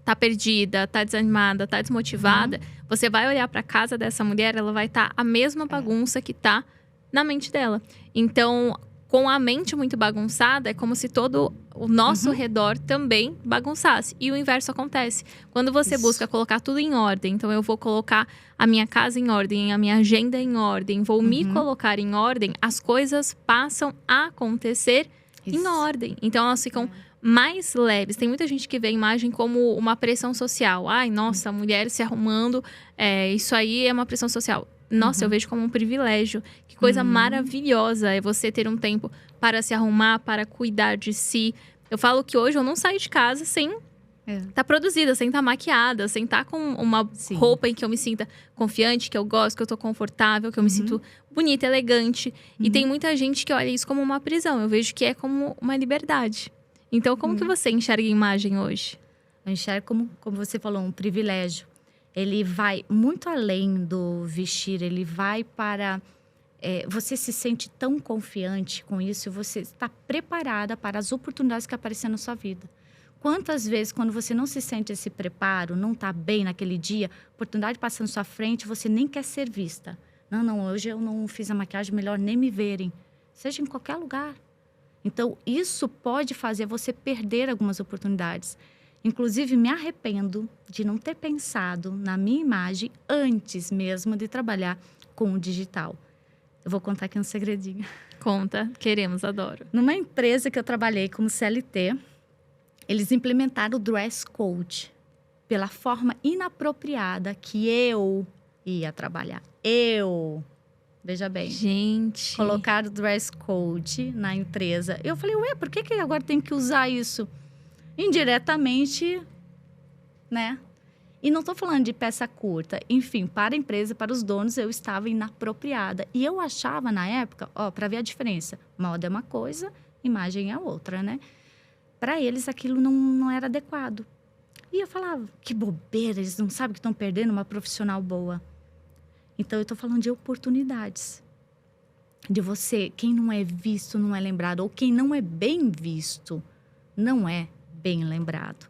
tá perdida, tá desanimada, tá desmotivada, você vai olhar para casa dessa mulher, ela vai estar a mesma bagunça que tá na mente dela. Então, com a mente muito bagunçada, é como se todo o nosso redor também bagunçasse. E o inverso acontece. Quando você busca colocar tudo em ordem, então eu vou colocar a minha casa em ordem, a minha agenda em ordem, vou me colocar em ordem, as coisas passam a acontecer em ordem. Então, elas ficam mais leves. Tem muita gente que vê a imagem como uma pressão social. Ai, nossa, mulher se arrumando, isso aí é uma pressão social. Nossa, eu vejo como um privilégio. Que coisa maravilhosa é você ter um tempo para se arrumar, para cuidar de si. Eu falo que hoje eu não saio de casa sem estar produzida, sem estar maquiada, sem estar com uma roupa em que eu me sinta confiante, que eu gosto, que eu tô confortável, que eu me sinto bonita, elegante. E tem muita gente que olha isso como uma prisão. Eu vejo que é como uma liberdade. Então, como que você enxerga a imagem hoje? Eu enxergo como você falou, um privilégio. Ele vai muito além do vestir, ele vai para... você se sente tão confiante com isso, você está preparada para as oportunidades que aparecem na sua vida. Quantas vezes, quando você não se sente esse preparo, não está bem naquele dia, oportunidade passa na sua frente, você nem quer ser vista. Não, hoje eu não fiz a maquiagem, melhor nem me verem. Seja em qualquer lugar. Então, isso pode fazer você perder algumas oportunidades. Inclusive, me arrependo de não ter pensado na minha imagem antes mesmo de trabalhar com o digital. Eu vou contar aqui um segredinho. Conta, queremos, adoro. Numa empresa que eu trabalhei como CLT, eles implementaram o dress code pela forma inapropriada que eu ia trabalhar. Veja bem. Gente. Colocaram o dress code na empresa. Eu falei, por que agora tem que usar isso? Indiretamente, né? E não estou falando de peça curta. Enfim, para a empresa, para os donos, eu estava inapropriada. E eu achava, na época, para ver a diferença. Moda é uma coisa, imagem é outra, né? Para eles, aquilo não era adequado. E eu falava, que bobeira, eles não sabem que estão perdendo uma profissional boa. Então, eu estou falando de oportunidades. De você, quem não é visto, não é lembrado. Ou quem não é bem visto, não é bem lembrado.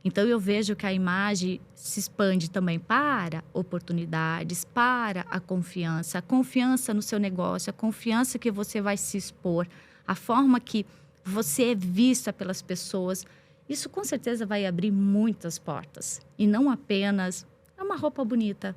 Então, eu vejo que a imagem se expande também para oportunidades, para a confiança no seu negócio, a confiança que você vai se expor, a forma que você é vista pelas pessoas. Isso, com certeza, vai abrir muitas portas. E não apenas uma roupa bonita,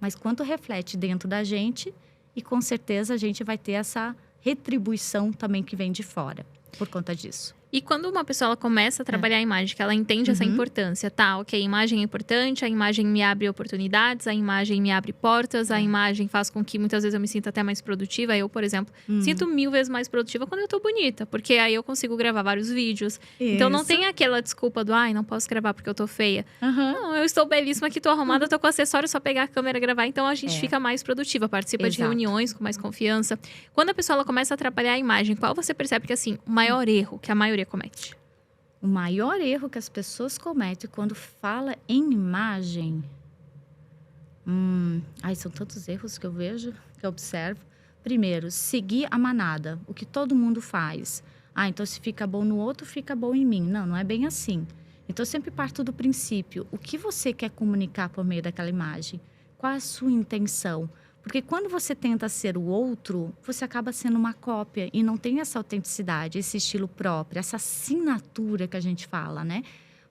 mas quanto reflete dentro da gente e, com certeza, a gente vai ter essa retribuição também que vem de fora por conta disso. E quando uma pessoa ela começa a trabalhar a imagem, que ela entende essa importância, tá? Ok, a imagem é importante, a imagem me abre oportunidades, a imagem me abre portas, a imagem faz com que muitas vezes eu me sinta até mais produtiva. Eu, por exemplo, sinto 1000 vezes mais produtiva quando eu tô bonita, porque aí eu consigo gravar vários vídeos. Isso. Então não tem aquela desculpa do, não posso gravar porque eu tô feia. Não, eu estou belíssima aqui, tô arrumada, tô com acessório, só pegar a câmera e gravar. Então a gente fica mais produtiva, participa de reuniões com mais confiança. Quando a pessoa ela começa a trabalhar a imagem, qual você percebe que, assim, o maior erro que a maioria comete? O maior erro que as pessoas cometem quando fala em imagem... são tantos erros que eu vejo, que eu observo. Primeiro, seguir a manada, o que todo mundo faz. Então se fica bom no outro, fica bom em mim. Não, não é bem assim. Então eu sempre parto do princípio, o que você quer comunicar por meio daquela imagem? Qual a sua intenção? Porque quando você tenta ser o outro, você acaba sendo uma cópia e não tem essa autenticidade, esse estilo próprio, essa assinatura que a gente fala, né?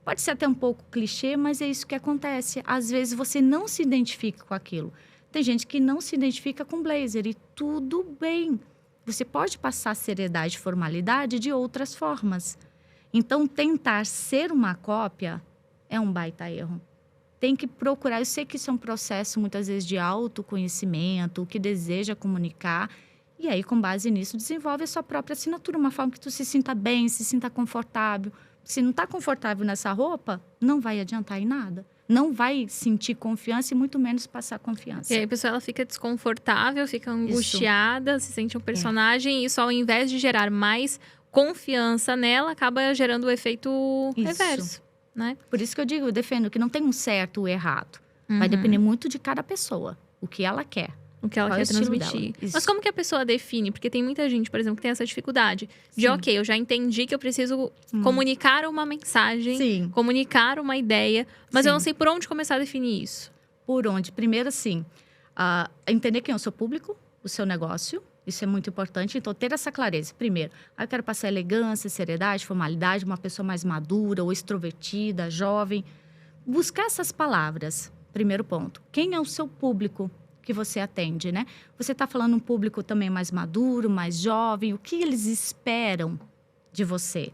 Pode ser até um pouco clichê, mas é isso que acontece. Às vezes você não se identifica com aquilo. Tem gente que não se identifica com blazer e tudo bem. Você pode passar seriedade e formalidade de outras formas. Então, tentar ser uma cópia é um baita erro. Tem que procurar, eu sei que isso é um processo muitas vezes de autoconhecimento, que deseja comunicar, e aí com base nisso desenvolve a sua própria assinatura, uma forma que tu se sinta bem, se sinta confortável. Se não está confortável nessa roupa, não vai adiantar em nada. Não vai sentir confiança e muito menos passar confiança. E aí a pessoa ela fica desconfortável, fica angustiada, se sente um personagem, e isso ao invés de gerar mais confiança nela, acaba gerando o efeito reverso. Né? Por isso que eu digo, eu defendo que não tem um certo ou errado. Vai depender muito de cada pessoa, o que ela quer. O que ela quer transmitir. Mas como que a pessoa define? Porque tem muita gente, por exemplo, que tem essa dificuldade. De, ok, eu já entendi que eu preciso comunicar uma mensagem, comunicar uma ideia, mas eu não sei por onde começar a definir isso. Por onde? Primeiro, assim, entender quem é o seu público, o seu negócio. Isso é muito importante. Então, ter essa clareza. Primeiro, eu quero passar elegância, seriedade, formalidade, uma pessoa mais madura ou extrovertida, jovem. Buscar essas palavras. Primeiro ponto. Quem é o seu público que você atende, né? Você está falando um público também mais maduro, mais jovem. O que eles esperam de você?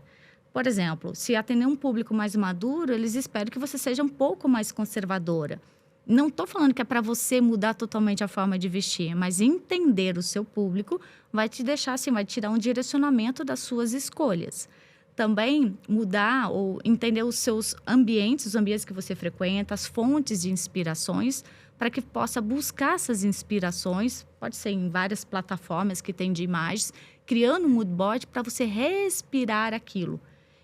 Por exemplo, se atender um público mais maduro, eles esperam que você seja um pouco mais conservadora. Não estou falando que é para você mudar totalmente a forma de vestir, mas entender o seu público vai te deixar assim, vai te dar um direcionamento das suas escolhas. Também mudar ou entender os seus ambientes, os ambientes que você frequenta, as fontes de inspirações, para que possa buscar essas inspirações, pode ser em várias plataformas que tem de imagens, criando um mood board para você respirar aquilo.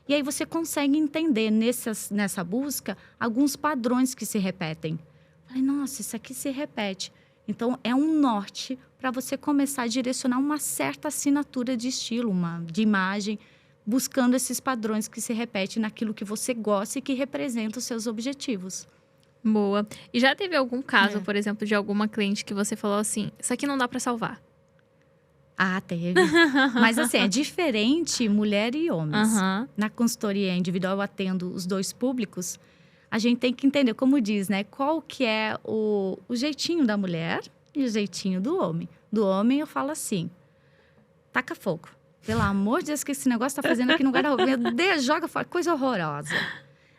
E aí você consegue entender nessa busca alguns padrões que se repetem. Falei, nossa, isso aqui se repete. Então, é um norte para você começar a direcionar uma certa assinatura de estilo, de imagem, buscando esses padrões que se repetem naquilo que você gosta e que representa os seus objetivos. Boa. E já teve algum caso, por exemplo, de alguma cliente que você falou assim, isso aqui não dá para salvar? Teve. Mas assim, é diferente mulher e homens. Na consultoria individual, eu atendo os dois públicos. A gente tem que entender, como diz, né? Qual que é o jeitinho da mulher e o jeitinho do homem. Do homem, eu falo assim, taca fogo. Pelo amor de Deus, que esse negócio tá fazendo aqui no guarda-roupa. Meu Deus, joga fora. Coisa horrorosa.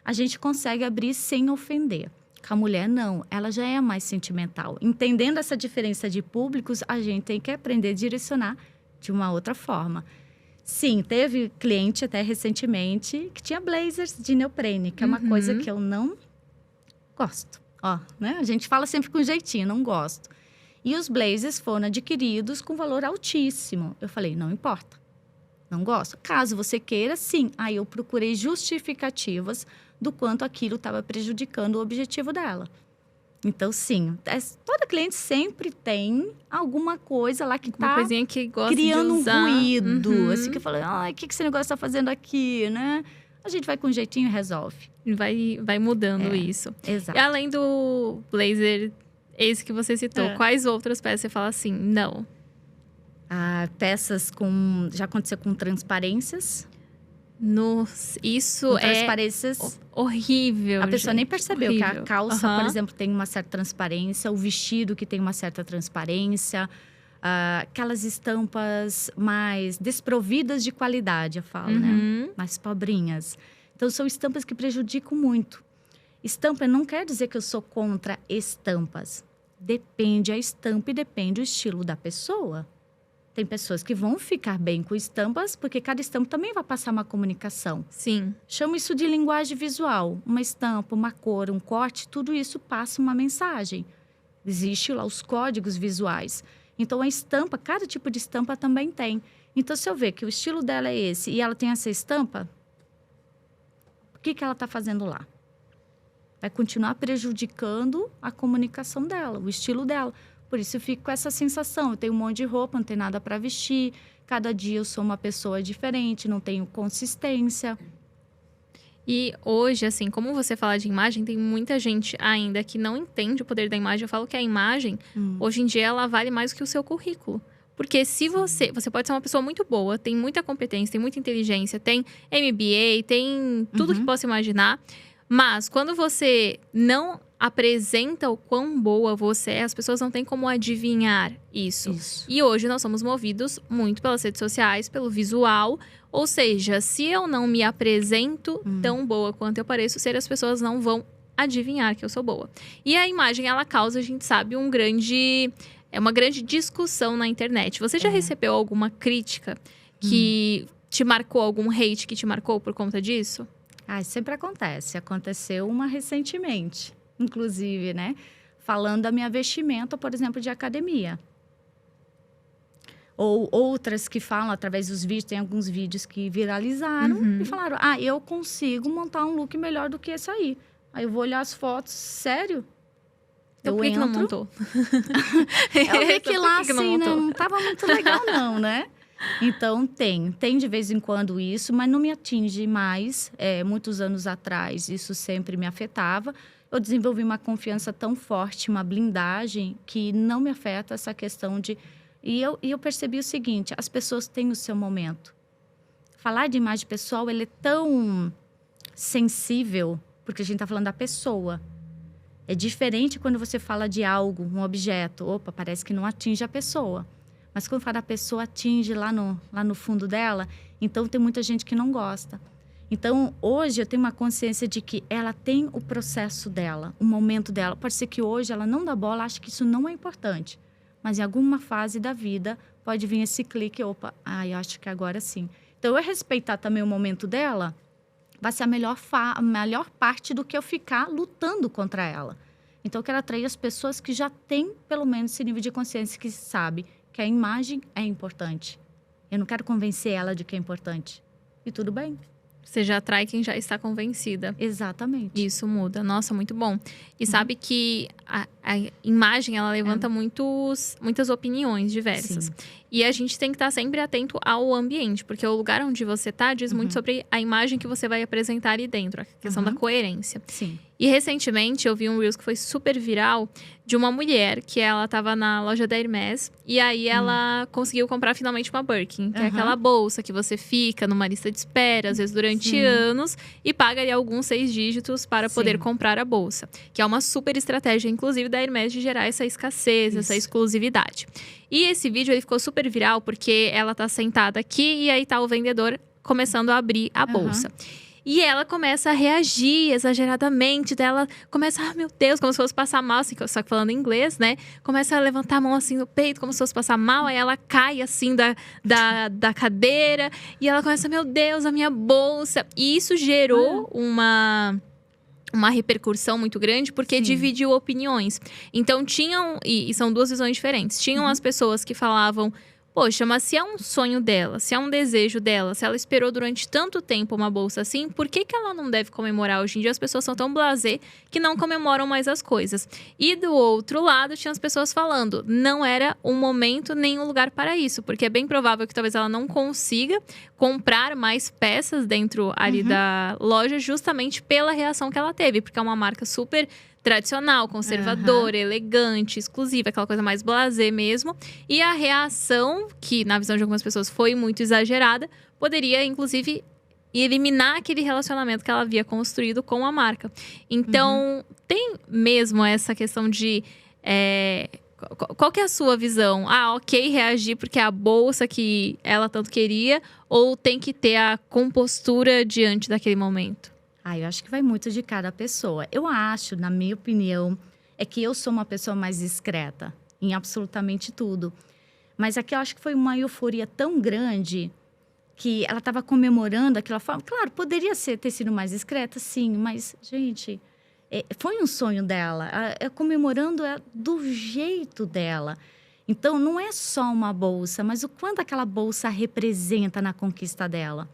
A gente consegue abrir sem ofender. Com a mulher, não. Ela já é mais sentimental. Entendendo essa diferença de públicos, a gente tem que aprender a direcionar de uma outra forma. Sim, teve cliente até recentemente que tinha blazers de neoprene, que é uma coisa que eu não gosto. Né? A gente fala sempre com jeitinho, não gosto. E os blazers foram adquiridos com valor altíssimo. Eu falei, não importa, não gosto. Caso você queira, sim. Aí eu procurei justificativas do quanto aquilo estava prejudicando o objetivo dela. Então, sim, toda cliente sempre tem alguma coisa lá que Uma coisinha que gosta criando de usar. um ruído. Assim, que eu falo, o que esse negócio tá fazendo aqui, né? A gente vai com um jeitinho e resolve. Vai mudando isso. Exato. E além do blazer, esse que você citou, quais outras peças você fala assim, não? Peças já aconteceu com transparências. Isso com transparências horrível. A pessoa nem percebeu horrível. que a calça, por exemplo, tem uma certa transparência, o vestido que tem uma certa transparência, aquelas estampas mais desprovidas de qualidade, eu falo, né? Mais pobrinhas. Então, são estampas que prejudicam muito. Estampa não quer dizer que eu sou contra estampas. Depende a estampa e depende o estilo da pessoa. Tem pessoas que vão ficar bem com estampas, porque cada estampa também vai passar uma comunicação. Sim. Chamo isso de linguagem visual. Uma estampa, uma cor, um corte, tudo isso passa uma mensagem. Existe lá os códigos visuais. Então, a estampa, cada tipo de estampa também tem. Então, se eu ver que o estilo dela é esse e ela tem essa estampa, o que ela está fazendo lá? Vai continuar prejudicando a comunicação dela, o estilo dela. Por isso eu fico com essa sensação, eu tenho um monte de roupa, não tenho nada para vestir. Cada dia eu sou uma pessoa diferente, não tenho consistência. E hoje, assim, como você fala de imagem, tem muita gente ainda que não entende o poder da imagem. Eu falo que a imagem, hoje em dia, ela vale mais do que o seu currículo. Porque se você pode ser uma pessoa muito boa, tem muita competência, tem muita inteligência, tem MBA, tem tudo que possa imaginar. Mas quando você não apresenta o quão boa você é, as pessoas não têm como adivinhar isso. E hoje nós somos movidos muito pelas redes sociais, pelo visual. Ou seja, se eu não me apresento tão boa quanto eu pareço ser, as pessoas não vão adivinhar que eu sou boa. E a imagem, ela causa, a gente sabe, uma grande discussão na internet. Você já recebeu alguma crítica que te marcou, algum hate que te marcou por conta disso? Sempre acontece. Aconteceu uma recentemente, inclusive, né? Falando da minha vestimenta, por exemplo, de academia. Ou outras que falam através dos vídeos, tem alguns vídeos que viralizaram e falaram, eu consigo montar um look melhor do que esse aí. Aí eu vou olhar as fotos, sério? Então, por que não montou? Eu vi que lá, assim, não tava muito legal não, né? Então, tem de vez em quando isso, mas não me atinge mais. Muitos anos atrás, isso sempre me afetava. Eu desenvolvi uma confiança tão forte, uma blindagem, que não me afeta essa questão de... E eu percebi o seguinte, as pessoas têm o seu momento. Falar de imagem pessoal, ele é tão sensível, porque a gente está falando da pessoa. É diferente quando você fala de algo, um objeto. Opa, parece que não atinge a pessoa. Mas quando fala da pessoa, atinge lá no fundo dela. Então, tem muita gente que não gosta. Então, hoje, eu tenho uma consciência de que ela tem o processo dela, o momento dela. Pode ser que hoje ela não dá bola, acha que isso não é importante. Mas em alguma fase da vida, pode vir esse clique. Opa, eu acho que agora sim. Então, eu respeitar também o momento dela, vai ser a melhor parte do que eu ficar lutando contra ela. Então, eu quero atrair as pessoas que já têm, pelo menos, esse nível de consciência, que sabe que a imagem é importante. Eu não quero convencer ela de que é importante. E tudo bem. Você já atrai quem já está convencida. Exatamente. Isso muda. Nossa, muito bom. E sabe que a imagem, ela levanta muitas opiniões diversas. Sim. E a gente tem que estar sempre atento ao ambiente, porque o lugar onde você está diz muito sobre a imagem que você vai apresentar ali dentro, a questão da coerência. Sim. E recentemente eu vi um Reels que foi super viral de uma mulher que ela estava na loja da Hermès e aí ela conseguiu comprar finalmente uma Birkin, que é aquela bolsa que você fica numa lista de espera, às vezes durante anos, e paga ali alguns 6 dígitos para poder comprar a bolsa. Que é uma super estratégia, inclusive, da Hermès de gerar essa escassez, essa exclusividade. E esse vídeo ele ficou super viral porque ela tá sentada aqui e aí tá o vendedor começando a abrir a bolsa. E ela começa a reagir exageradamente, dela começa, meu Deus, como se fosse passar mal, assim, só que falando inglês, né? Começa a levantar a mão assim no peito, como se fosse passar mal, aí ela cai assim da cadeira, e ela começa, meu Deus, a minha bolsa. E isso gerou uma repercussão muito grande, porque dividiu opiniões. Então, e são duas visões diferentes. Tinham as pessoas que falavam, poxa, mas se é um sonho dela, se é um desejo dela, se ela esperou durante tanto tempo uma bolsa assim, por que que ela não deve comemorar? Hoje em dia as pessoas são tão blasé que não comemoram mais as coisas. E do outro lado, tinha as pessoas falando, não era um momento nem um lugar para isso, porque é bem provável que talvez ela não consiga comprar mais peças dentro ali da loja justamente pela reação que ela teve, porque é uma marca super tradicional, conservadora, elegante, exclusiva, aquela coisa mais blasé mesmo. E a reação, que na visão de algumas pessoas foi muito exagerada, poderia, inclusive, eliminar aquele relacionamento que ela havia construído com a marca. Então, tem mesmo essa questão de... qual que é a sua visão? Ok, reagir porque é a bolsa que ela tanto queria, ou tem que ter a compostura diante daquele momento? Eu acho que vai muito de cada pessoa. Eu acho, na minha opinião, é que eu sou uma pessoa mais discreta em absolutamente tudo. Mas aqui eu acho que foi uma euforia tão grande que ela estava comemorando aquela forma. Claro, poderia ter sido mais discreta, sim, mas, gente, foi um sonho dela. Comemorando do jeito dela. Então, não é só uma bolsa, mas o quanto aquela bolsa representa na conquista dela.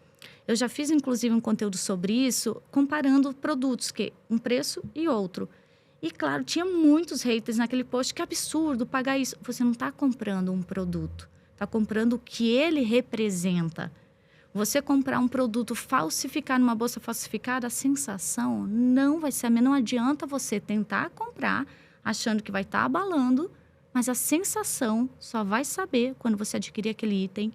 Eu já fiz, inclusive, um conteúdo sobre isso, comparando produtos, que um preço e outro. E, claro, tinha muitos haters naquele post. Que absurdo pagar isso. Você não está comprando um produto. Está comprando o que ele representa. Você comprar um produto falsificado numa bolsa falsificada, a sensação não vai ser a mesma. Não adianta você tentar comprar achando que vai estar abalando, mas a sensação só vai saber quando você adquirir aquele item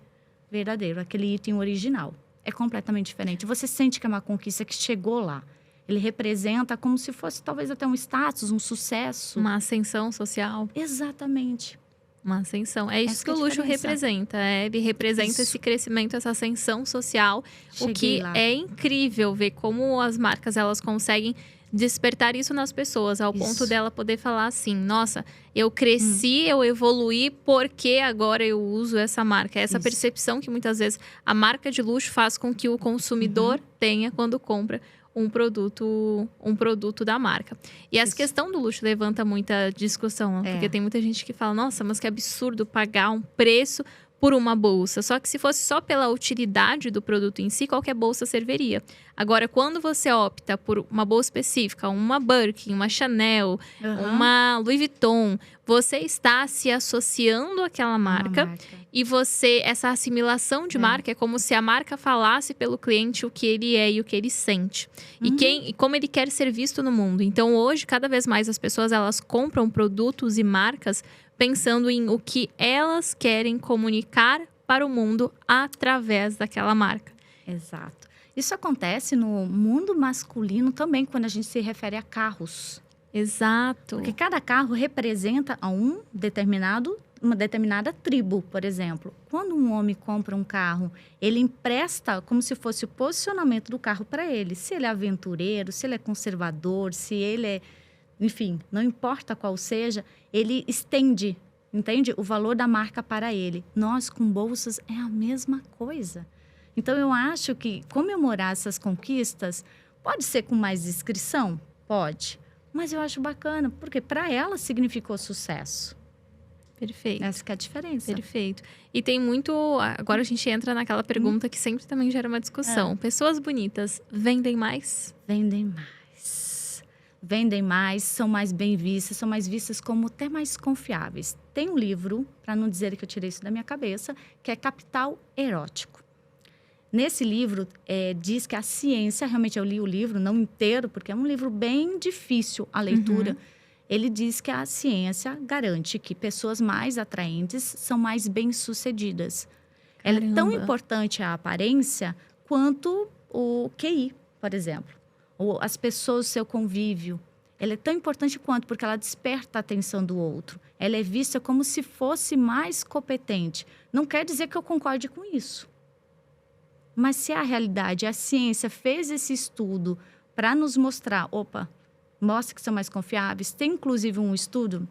verdadeiro, aquele item original. É completamente diferente. Você sente que é uma conquista que chegou lá. Ele representa como se fosse talvez até um status, um sucesso. Uma ascensão social. Exatamente. Uma ascensão. É isso que o luxo representa. Ele representa esse crescimento, essa ascensão social. O que é incrível ver como as marcas elas conseguem despertar isso nas pessoas, ao ponto dela poder falar assim, nossa, eu cresci, eu evoluí, porque agora eu uso essa marca. Essa percepção que muitas vezes a marca de luxo faz com que o consumidor tenha quando compra um produto da marca. E essa questão do luxo levanta muita discussão, porque tem muita gente que fala, nossa, mas que absurdo pagar um preço por uma bolsa. Só que se fosse só pela utilidade do produto em si, qualquer bolsa serviria. Agora, quando você opta por uma bolsa específica, uma Birkin, uma Chanel, uma Louis Vuitton, você está se associando àquela marca. E essa assimilação de marca é como se a marca falasse pelo cliente o que ele é e o que ele sente. E como ele quer ser visto no mundo. Então, hoje, cada vez mais as pessoas elas compram produtos e marcas pensando em o que elas querem comunicar para o mundo através daquela marca. Exato. Isso acontece no mundo masculino também, quando a gente se refere a carros. Exato. Porque cada carro representa uma determinada tribo, por exemplo. Quando um homem compra um carro, ele empresta como se fosse o posicionamento do carro para ele. Se ele é aventureiro, se ele é conservador, se ele é... Enfim, não importa qual seja, ele estende, entende? O valor da marca para ele. Nós, com bolsas, é a mesma coisa. Então, eu acho que comemorar essas conquistas pode ser com mais discrição? Pode. Mas eu acho bacana, porque para ela significou sucesso. Perfeito. Essa que é a diferença. Perfeito. E tem muito... Agora a gente entra naquela pergunta que sempre também gera uma discussão. Pessoas bonitas vendem mais? Vendem mais. Vendem mais, são mais bem vistas, são mais vistas como até mais confiáveis. Tem um livro, para não dizer que eu tirei isso da minha cabeça, que é Capital Erótico. Nesse livro, diz que a ciência, realmente eu li o livro, não inteiro, porque é um livro bem difícil a leitura. Ele diz que a ciência garante que pessoas mais atraentes são mais bem-sucedidas. Ela é tão importante a aparência quanto o QI, por exemplo. Ou as pessoas, o seu convívio. Ela é tão importante quanto, porque ela desperta a atenção do outro. Ela é vista como se fosse mais competente. Não quer dizer que eu concorde com isso. Mas se a realidade, a ciência fez esse estudo para nos mostrar, mostra que são mais confiáveis. Tem, inclusive, um estudo,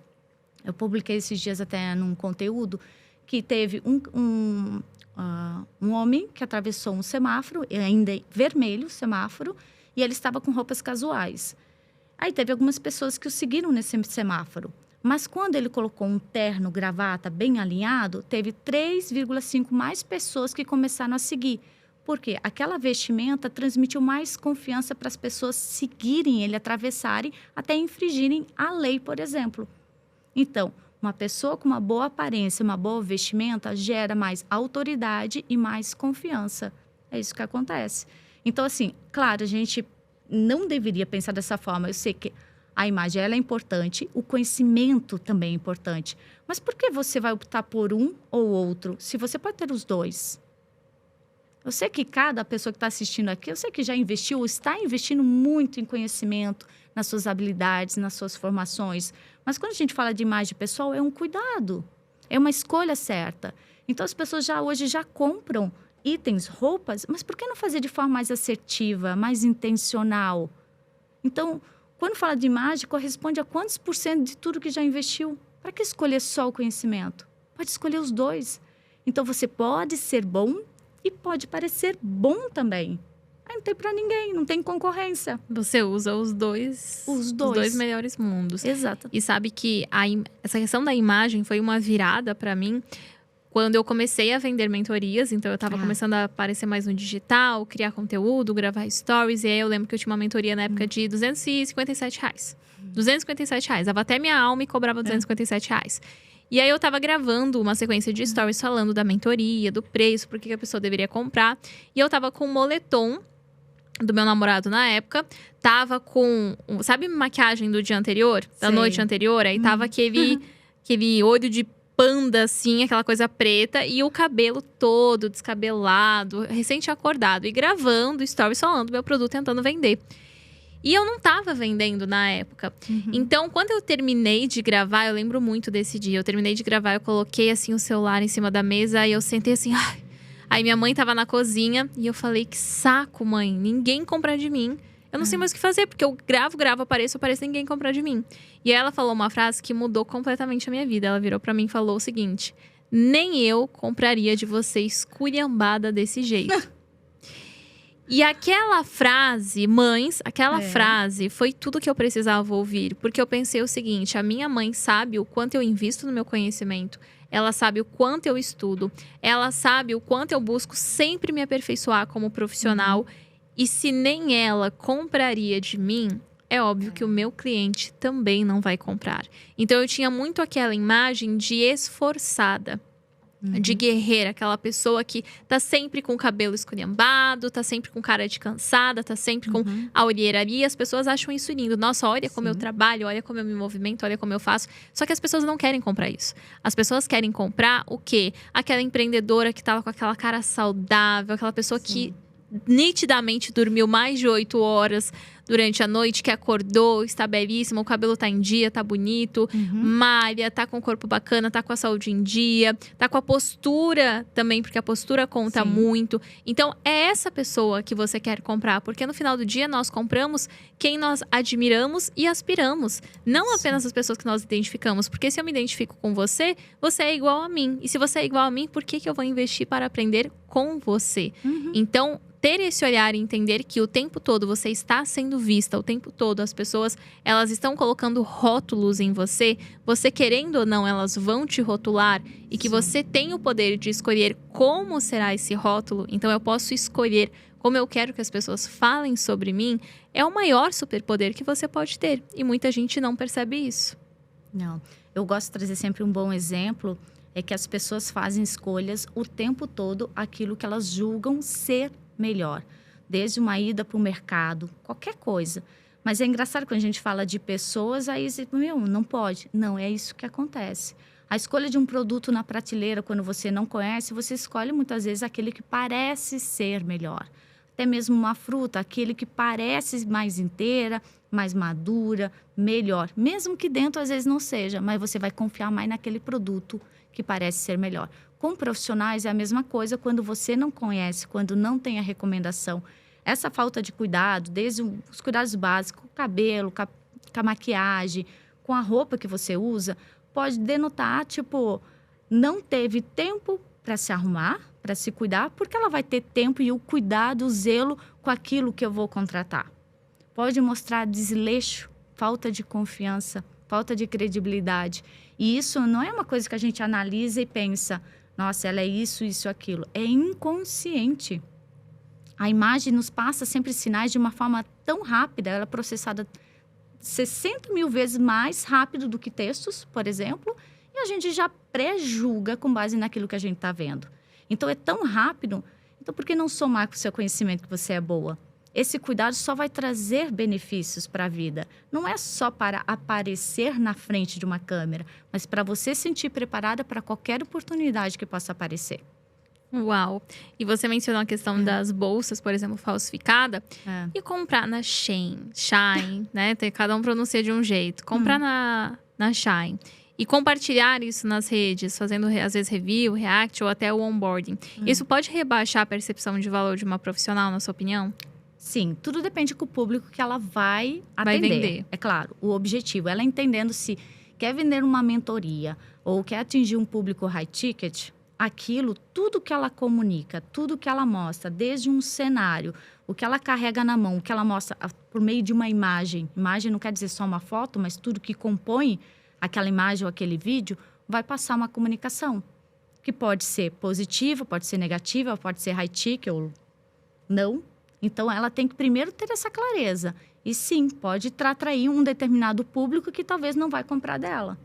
eu publiquei esses dias até num conteúdo, que teve um homem que atravessou um semáforo, ainda vermelho, semáforo, e ele estava com roupas casuais. Aí teve algumas pessoas que o seguiram nesse semáforo. Mas quando ele colocou um terno, gravata, bem alinhado, teve 3,5 mais pessoas que começaram a seguir. Por quê? Aquela vestimenta transmitiu mais confiança para as pessoas seguirem ele, atravessarem, até infringirem a lei, por exemplo. Então, uma pessoa com uma boa aparência, uma boa vestimenta, gera mais autoridade e mais confiança. É isso que acontece. Então, assim, claro, a gente não deveria pensar dessa forma. Eu sei que a imagem ela é importante, o conhecimento também é importante. Mas por que você vai optar por um ou outro, se você pode ter os dois? Eu sei que cada pessoa que está assistindo aqui, eu sei que já investiu ou está investindo muito em conhecimento, nas suas habilidades, nas suas formações. Mas quando a gente fala de imagem pessoal, é um cuidado, é uma escolha certa. Então, as pessoas hoje já compram itens, roupas, mas por que não fazer de forma mais assertiva, mais intencional? Então, quando fala de imagem, corresponde a quantos por cento de tudo que já investiu? Para que escolher só o conhecimento? Pode escolher os dois. Então, você pode ser bom e pode parecer bom também. Aí não tem para ninguém, não tem concorrência. Você usa os dois melhores mundos. Exato. E sabe que essa questão da imagem foi uma virada para mim quando eu comecei a vender mentorias. Então, eu estava começando a aparecer mais no digital, criar conteúdo, gravar stories. E aí, eu lembro que eu tinha uma mentoria na época de R$257. R$257. Dava até minha alma e cobrava R$257. E aí, eu tava gravando uma sequência de stories falando da mentoria, do preço, por que a pessoa deveria comprar. E eu tava com um moletom do meu namorado na época. Tava com, sabe, maquiagem do dia anterior? Da noite anterior? Aí tava aquele olho de panda, assim, aquela coisa preta. E o cabelo todo descabelado, recente acordado. E gravando stories falando do meu produto, tentando vender. E eu não tava vendendo na época. Então, quando eu terminei de gravar, eu lembro muito desse dia. Eu terminei de gravar, eu coloquei assim o celular em cima da mesa e eu sentei assim. Aí minha mãe tava na cozinha e eu falei: que saco, mãe, ninguém compra de mim. Eu não sei mais o que fazer, porque eu gravo, apareço, ninguém compra de mim. E aí ela falou uma frase que mudou completamente a minha vida. Ela virou pra mim e falou o seguinte: nem eu compraria de você esculhambada desse jeito. E aquela frase, frase foi tudo que eu precisava ouvir. Porque eu pensei o seguinte: a minha mãe sabe o quanto eu invisto no meu conhecimento. Ela sabe o quanto eu estudo. Ela sabe o quanto eu busco sempre me aperfeiçoar como profissional. E se nem ela compraria de mim, é óbvio que o meu cliente também não vai comprar. Então, eu tinha muito aquela imagem de esforçada. De guerreira, aquela pessoa que tá sempre com o cabelo esculhambado, tá sempre com cara de cansada, tá sempre com a olheiraria. E as pessoas acham isso lindo. Nossa, olha como eu trabalho, olha como eu me movimento, olha como eu faço. Só que as pessoas não querem comprar isso. As pessoas querem comprar o quê? Aquela empreendedora que tava com aquela cara saudável, aquela pessoa que nitidamente dormiu mais de 8 horas durante a noite, que acordou, está belíssima, o cabelo tá em dia, tá bonito, malha, tá com o corpo bacana, tá com a saúde em dia, tá com a postura também, porque a postura conta muito. Então, é essa pessoa que você quer comprar, porque no final do dia nós compramos quem nós admiramos e aspiramos, não apenas as pessoas que nós identificamos, porque se eu me identifico com você, você é igual a mim. E se você é igual a mim, por que eu vou investir para aprender com você? Então, ter esse olhar e entender que o tempo todo você está sendo vista, o tempo todo as pessoas, elas estão colocando rótulos em você, você querendo ou não, elas vão te rotular e que você tem o poder de escolher como será esse rótulo. Então, eu posso escolher como eu quero que as pessoas falem sobre mim, é o maior superpoder que você pode ter. E muita gente não percebe isso. Não. Eu gosto de trazer sempre um bom exemplo, é que as pessoas fazem escolhas o tempo todo aquilo que elas julgam ser melhor, desde uma ida para o mercado, qualquer coisa. Mas é engraçado quando a gente fala de pessoas, aí não pode. Não, é isso que acontece. A escolha de um produto na prateleira, quando você não conhece, você escolhe muitas vezes aquele que parece ser melhor. Até mesmo uma fruta, aquele que parece mais inteira, mais madura, melhor. Mesmo que dentro às vezes não seja, mas você vai confiar mais naquele produto que parece ser melhor. Com profissionais é a mesma coisa quando você não conhece, quando não tem a recomendação. Essa falta de cuidado, desde os cuidados básicos, com o cabelo, com a maquiagem, com a roupa que você usa, pode denotar, não teve tempo para se arrumar, para se cuidar, porque ela vai ter tempo e o cuidado, o zelo com aquilo que eu vou contratar. Pode mostrar desleixo, falta de confiança, falta de credibilidade. E isso não é uma coisa que a gente analisa e pensa, nossa, ela é isso, isso, aquilo. É inconsciente. A imagem nos passa sempre sinais de uma forma tão rápida, ela é processada 60 mil vezes mais rápido do que textos, por exemplo, e a gente já pré-julga com base naquilo que a gente está vendo. Então, é tão rápido, então por que não somar com o seu conhecimento que você é boa? Esse cuidado só vai trazer benefícios para a vida. Não é só para aparecer na frente de uma câmera, mas para você se sentir preparada para qualquer oportunidade que possa aparecer. Uau! E você mencionou a questão das bolsas, por exemplo, falsificada. E comprar na Shine, né? Cada um pronuncia de um jeito. Comprar na Shine. E compartilhar isso nas redes, fazendo às vezes review, react ou até o onboarding. Isso pode rebaixar a percepção de valor de uma profissional, na sua opinião? Sim, tudo depende com o público que ela vai atender. Vai vender. É claro, o objetivo, ela entendendo se quer vender uma mentoria ou quer atingir um público high ticket, aquilo, tudo que ela comunica, tudo que ela mostra, desde um cenário, o que ela carrega na mão, o que ela mostra por meio de uma imagem. Imagem não quer dizer só uma foto, mas tudo que compõe aquela imagem ou aquele vídeo, vai passar uma comunicação. Que pode ser positiva, pode ser negativa, pode ser high ticket ou não. Então, ela tem que primeiro ter essa clareza. E sim, pode atrair um determinado público que talvez não vai comprar dela.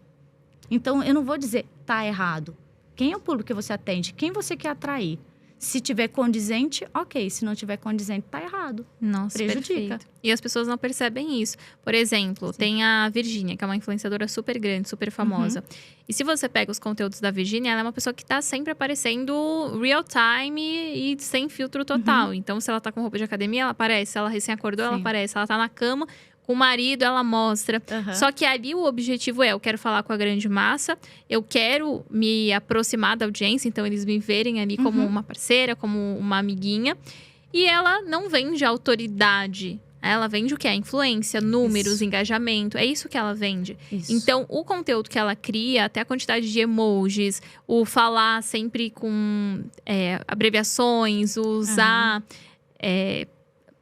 Então, eu não vou dizer, tá errado. Quem é o público que você atende? Quem você quer atrair? Se tiver condizente, ok. Se não tiver condizente, tá errado. Nossa, prejudica. Perfeito. E as pessoas não percebem isso. Por exemplo, tem a Virgínia, que é uma influenciadora super grande, super famosa. E se você pega os conteúdos da Virgínia, ela é uma pessoa que tá sempre aparecendo real time e sem filtro total. Então, se ela tá com roupa de academia, ela aparece. Se ela recém acordou, ela aparece. Se ela tá na cama com o marido, ela mostra. Só que ali o objetivo eu quero falar com a grande massa, eu quero me aproximar da audiência, então eles me verem ali como uma parceira, como uma amiguinha. E ela não vende autoridade. Ela vende o que? A influência, números, engajamento. É isso que ela vende. Então, o conteúdo que ela cria, até a quantidade de emojis, o falar sempre com abreviações, usar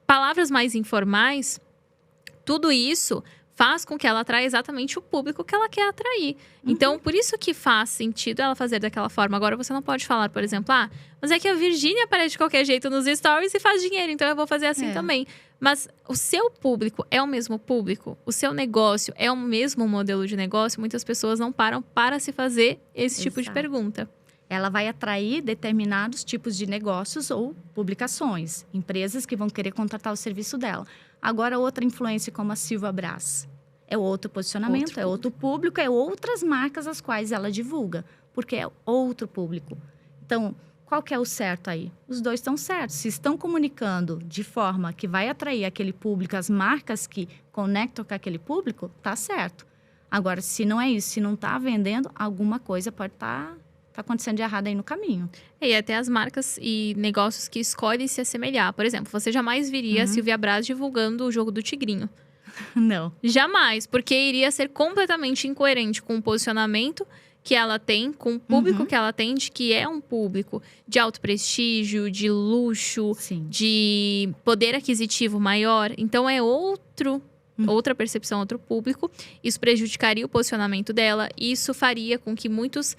palavras mais informais, tudo isso faz com que ela atraia exatamente o público que ela quer atrair. Então, por isso que faz sentido ela fazer daquela forma. Agora, você não pode falar, por exemplo, mas é que a Virgínia aparece de qualquer jeito nos stories e faz dinheiro, então eu vou fazer assim também. Mas o seu público é o mesmo público? O seu negócio é o mesmo modelo de negócio? Muitas pessoas não param para se fazer esse tipo de pergunta. Ela vai atrair determinados tipos de negócios ou publicações. Empresas que vão querer contratar o serviço dela. Agora, outra influência como a Silvia Brás. É outro posicionamento, é outro público, é outras marcas as quais ela divulga. Porque é outro público. Então, qual que é o certo aí? Os dois estão certos. Se estão comunicando de forma que vai atrair aquele público, as marcas que conectam com aquele público, tá certo. Agora, se não é isso, se não está vendendo, alguma coisa pode estar acontecendo de errado aí no caminho. E até as marcas e negócios que escolhem se assemelhar. Por exemplo, você jamais viria a Silvia Brás divulgando o jogo do Tigrinho. Não. Jamais, porque iria ser completamente incoerente com o posicionamento que ela tem, com o público que ela tem, de que é um público de alto prestígio, de luxo, de poder aquisitivo maior. Então, é outra percepção, outro público. Isso prejudicaria o posicionamento dela. Isso faria com que muitas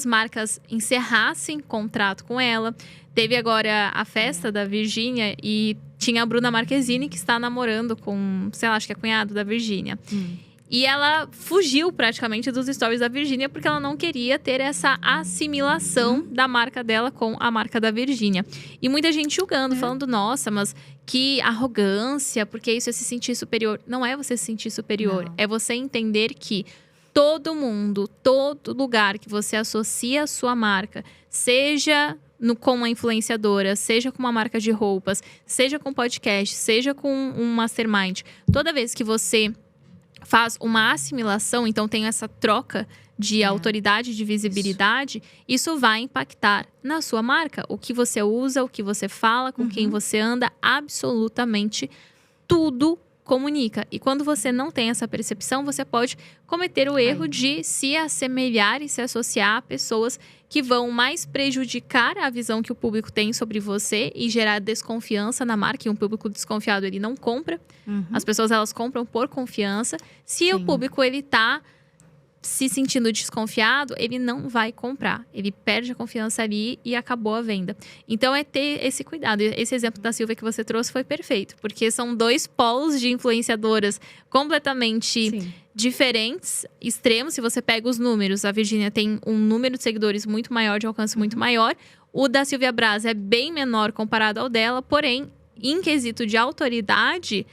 marcas encerrassem contrato com ela. Teve agora a festa da Virgínia e tinha a Bruna Marquezine, que está namorando com, sei lá, acho que é cunhado da Virgínia. E ela fugiu praticamente dos stories da Virgínia porque ela não queria ter essa assimilação da marca dela com a marca da Virgínia. E muita gente julgando, falando, nossa, mas que arrogância, porque isso é se sentir superior. Não é você se sentir superior, é você entender que todo mundo, todo lugar que você associa a sua marca, seja com uma influenciadora, seja com uma marca de roupas, seja com podcast, seja com um mastermind, toda vez que você faz uma assimilação, então tem essa troca de autoridade, de visibilidade, isso vai impactar na sua marca. O que você usa, o que você fala, com quem você anda, absolutamente tudo comunica. E quando você não tem essa percepção, você pode cometer o erro de se assemelhar e se associar a pessoas que vão mais prejudicar a visão que o público tem sobre você e gerar desconfiança na marca. E um público desconfiado, ele não compra. As pessoas, elas compram por confiança. Se o público, ele tá se sentindo desconfiado, ele não vai comprar. Ele perde a confiança ali e acabou a venda. Então, é ter esse cuidado. Esse exemplo da Silvia que você trouxe foi perfeito. Porque são 2 polos de influenciadoras completamente diferentes, extremos. Se você pega os números, a Virgínia tem um número de seguidores muito maior, de alcance muito maior. O da Silvia Braz é bem menor comparado ao dela. Porém, em quesito de autoridade,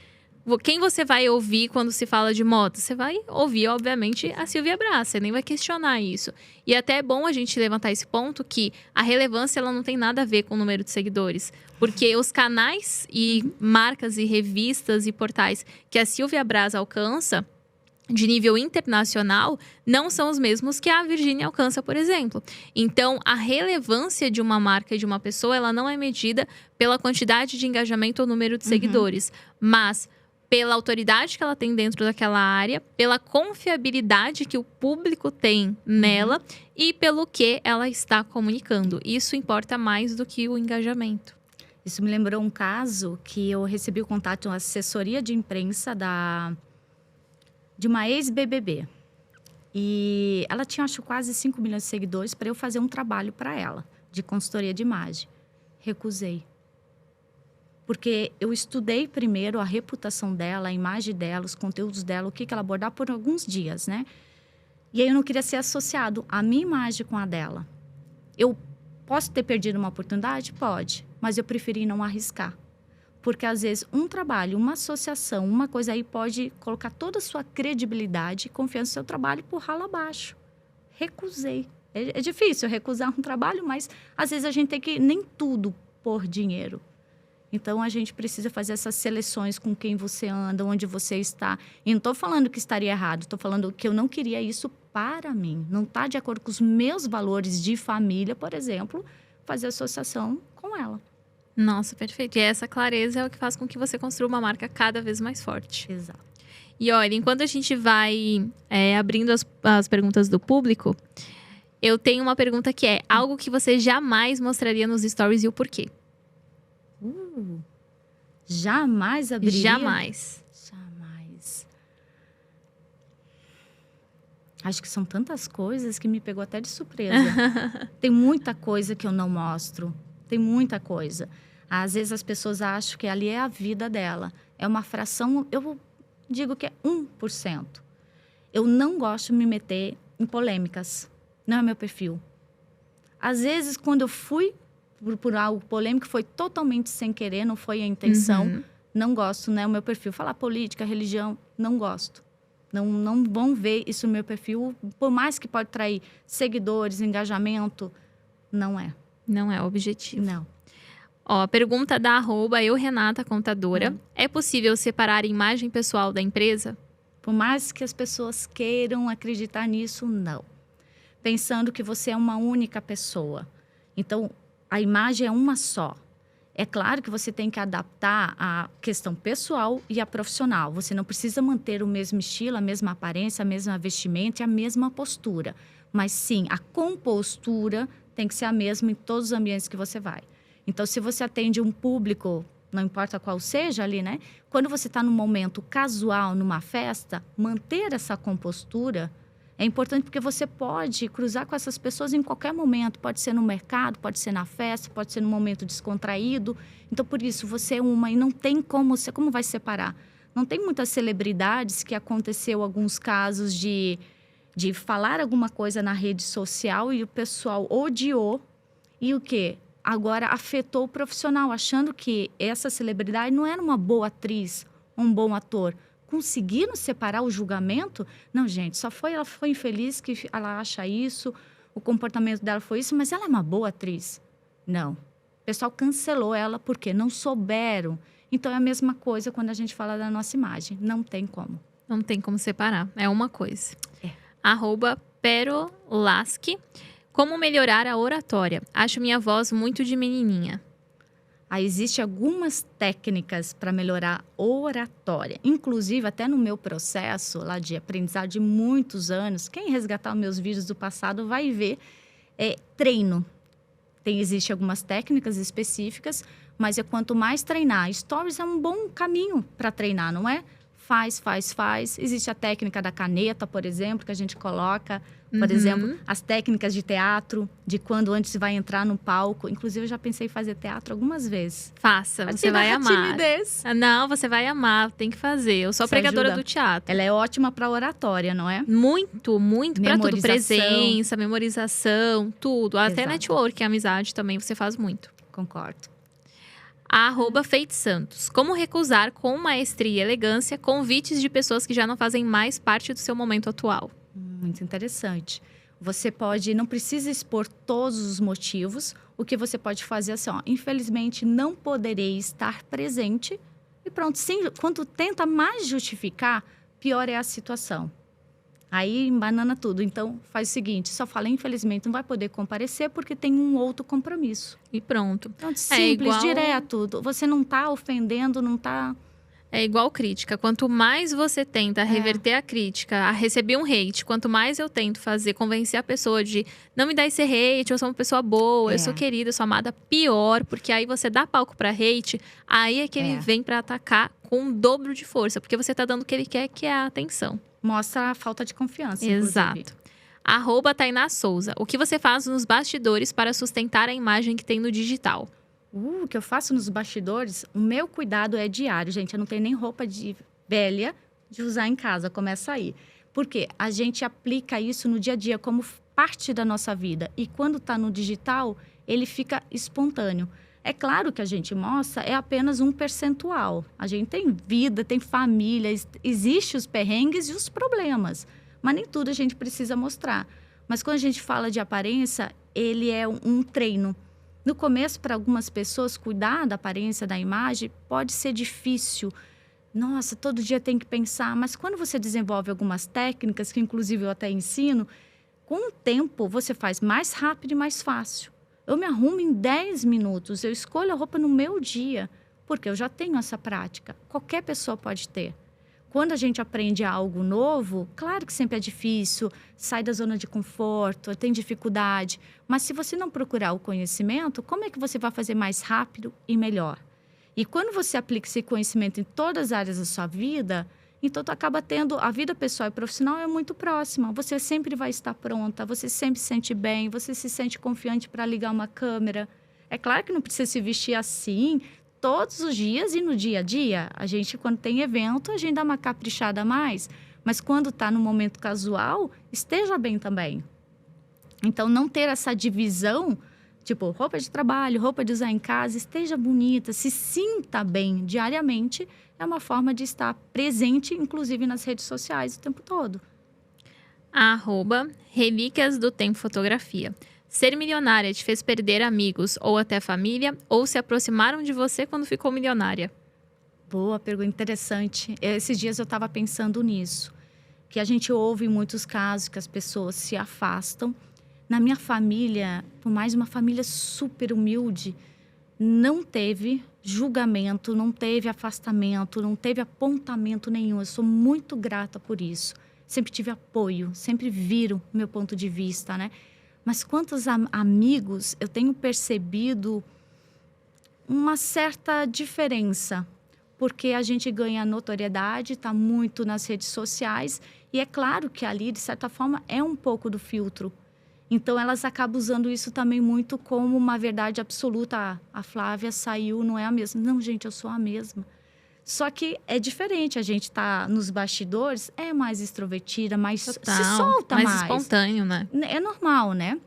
quem você vai ouvir quando se fala de moda? Você vai ouvir, obviamente, a Silvia Braz. Você nem vai questionar isso. E até é bom a gente levantar esse ponto que a relevância, ela não tem nada a ver com o número de seguidores. Porque os canais e marcas e revistas e portais que a Silvia Braz alcança de nível internacional não são os mesmos que a Virgínia alcança, por exemplo. Então, a relevância de uma marca e de uma pessoa, ela não é medida pela quantidade de engajamento ou número de seguidores, mas pela autoridade que ela tem dentro daquela área, pela confiabilidade que o público tem nela e pelo que ela está comunicando. Isso importa mais do que o engajamento. Isso me lembrou um caso que eu recebi o contato de uma assessoria de imprensa de uma ex-BBB. E ela tinha, acho, quase 5 milhões de seguidores para eu fazer um trabalho para ela, de consultoria de imagem. Recusei. Porque eu estudei primeiro a reputação dela, a imagem dela, os conteúdos dela, o que ela abordar por alguns dias, né? E aí eu não queria ser associado a minha imagem com a dela. Eu posso ter perdido uma oportunidade? Pode. Mas eu preferi não arriscar. Porque, às vezes, um trabalho, uma associação, uma coisa aí pode colocar toda a sua credibilidade e confiança no seu trabalho por ralo abaixo. Recusei. É difícil recusar um trabalho, mas, às vezes, a gente tem que nem tudo por dinheiro. Então, a gente precisa fazer essas seleções com quem você anda, onde você está. E não estou falando que estaria errado, estou falando que eu não queria isso para mim. Não está de acordo com os meus valores de família, por exemplo, fazer associação com ela. Nossa, perfeito. E essa clareza é o que faz com que você construa uma marca cada vez mais forte. Exato. E olha, enquanto a gente vai abrindo as perguntas do público, eu tenho uma pergunta que é: algo que você jamais mostraria nos stories e o porquê? Jamais abriria? Jamais. Acho que são tantas coisas que me pegou até de surpresa. Tem muita coisa que eu não mostro. Tem muita coisa. Às vezes as pessoas acham que ali é a vida dela. É uma fração, eu digo que é 1%. Eu não gosto de me meter em polêmicas. Não é meu perfil. Às vezes, quando eu fui por algo polêmico, foi totalmente sem querer, não foi a intenção. Não gosto, né? O meu perfil. Falar política, religião, não gosto. Não vão ver isso no meu perfil. Por mais que pode trair seguidores, engajamento, não é. Não é o objetivo. Não. Ó, a pergunta da @eurenata contadora. É possível separar a imagem pessoal da empresa? Por mais que as pessoas queiram acreditar nisso, não. Pensando que você é uma única pessoa. Então, a imagem é uma só. É claro que você tem que adaptar a questão pessoal e a profissional. Você não precisa manter o mesmo estilo, a mesma aparência, a mesma vestimenta e a mesma postura. Mas sim, a compostura tem que ser a mesma em todos os ambientes que você vai. Então, se você atende um público, não importa qual seja ali, né? Quando você está num momento casual, numa festa, manter essa compostura é importante porque você pode cruzar com essas pessoas em qualquer momento. Pode ser no mercado, pode ser na festa, pode ser num momento descontraído. Então, por isso, você é uma e não tem como vai separar? Não tem muitas celebridades que aconteceu alguns casos de falar alguma coisa na rede social e o pessoal odiou. E o quê? Agora afetou o profissional, achando que essa celebridade não era uma boa atriz, um bom ator. Conseguiram separar o julgamento? Não, gente, ela foi infeliz que ela acha isso, o comportamento dela foi isso, mas ela é uma boa atriz. Não. O pessoal cancelou ela porque não souberam. Então, é a mesma coisa quando a gente fala da nossa imagem. Não tem como. Não tem como separar. É uma coisa. É. @perolaski. Como melhorar a oratória? Acho minha voz muito de menininha. Aí existem algumas técnicas para melhorar a oratória. Inclusive, até no meu processo lá de aprendizado de muitos anos, quem resgatar os meus vídeos do passado vai ver treino. Existem algumas técnicas específicas, mas quanto mais treinar. Stories é um bom caminho para treinar, não é? Faz. Existe a técnica da caneta, por exemplo, que a gente coloca. Por exemplo, as técnicas de teatro, de quando antes vai entrar no palco. Inclusive, eu já pensei em fazer teatro algumas vezes. Faça, você vai amar. Não, você vai amar, tem que fazer. Eu sou a pregadora do teatro. Ela é ótima para oratória, não é? Muito para tudo. Presença, memorização, tudo. Até network, amizade também você faz muito. Concordo. @FeitSantos. Como recusar com maestria e elegância convites de pessoas que já não fazem mais parte do seu momento atual? Muito interessante. Você não precisa expor todos os motivos. O que você pode fazer é assim, infelizmente não poderei estar presente. E pronto, quando tenta mais justificar, pior é a situação. Aí embanana tudo. Então, faz o seguinte, só fala, infelizmente não vai poder comparecer porque tem um outro compromisso. E pronto. Simples, direto. Você não está ofendendo, não está... É igual crítica. Quanto mais você tenta reverter a crítica, a receber um hate, quanto mais eu tento convencer a pessoa de não me dar esse hate, eu sou uma pessoa boa, eu sou querida, eu sou amada, pior, porque aí você dá palco pra hate, aí é que ele vem pra atacar com um dobro de força, porque você tá dando o que ele quer, que é a atenção. Mostra a falta de confiança, Exato. @Tainá Souza. O que você faz nos bastidores para sustentar a imagem que tem no digital? O que eu faço nos bastidores, o meu cuidado é diário, gente. Eu não tenho nem roupa velha de usar em casa, começa aí. Porque a gente aplica isso no dia a dia como parte da nossa vida. E quando está no digital, ele fica espontâneo. É claro que a gente mostra, é apenas um percentual. A gente tem vida, tem família, existem os perrengues e os problemas. Mas nem tudo a gente precisa mostrar. Mas quando a gente fala de aparência, ele é um treino. No começo, para algumas pessoas, cuidar da aparência, da imagem, pode ser difícil. Nossa, todo dia tem que pensar. Mas quando você desenvolve algumas técnicas, que inclusive eu até ensino, com o tempo você faz mais rápido e mais fácil. Eu me arrumo em 10 minutos, eu escolho a roupa no meu dia, porque eu já tenho essa prática. Qualquer pessoa pode ter. Quando a gente aprende algo novo, claro que sempre é difícil, sai da zona de conforto, tem dificuldade. Mas se você não procurar o conhecimento, como é que você vai fazer mais rápido e melhor? E quando você aplica esse conhecimento em todas as áreas da sua vida, então tu acaba tendo a vida pessoal e profissional é muito próxima. Você sempre vai estar pronta, você sempre se sente bem, você se sente confiante para ligar uma câmera. É claro que não precisa se vestir assim todos os dias e no dia a dia. A gente, quando tem evento, a gente dá uma caprichada a mais. Mas quando está no momento casual, esteja bem também. Então, não ter essa divisão, tipo, roupa de trabalho, roupa de usar em casa, esteja bonita, se sinta bem diariamente, é uma forma de estar presente, inclusive nas redes sociais o tempo todo. @Relíquias do Tempo Fotografia. Ser milionária te fez perder amigos ou até família, ou se aproximaram de você quando ficou milionária? Boa pergunta, interessante. Esses dias eu estava pensando nisso, que a gente ouve em muitos casos que as pessoas se afastam. Na minha família, por mais uma família super humilde, não teve julgamento, não teve afastamento, não teve apontamento nenhum. Eu sou muito grata por isso. Sempre tive apoio, sempre viram o meu ponto de vista, né? Mas quantos amigos eu tenho percebido uma certa diferença, porque a gente ganha notoriedade, está muito nas redes sociais, e é claro que ali, de certa forma, é um pouco do filtro. Então, elas acabam usando isso também muito como uma verdade absoluta. A Flávia saiu, não é a mesma. Não, gente, eu sou a mesma. Só que é diferente, a gente está nos bastidores, é mais extrovertida, mais Total, se solta mais. Mais espontâneo, né? É normal, né?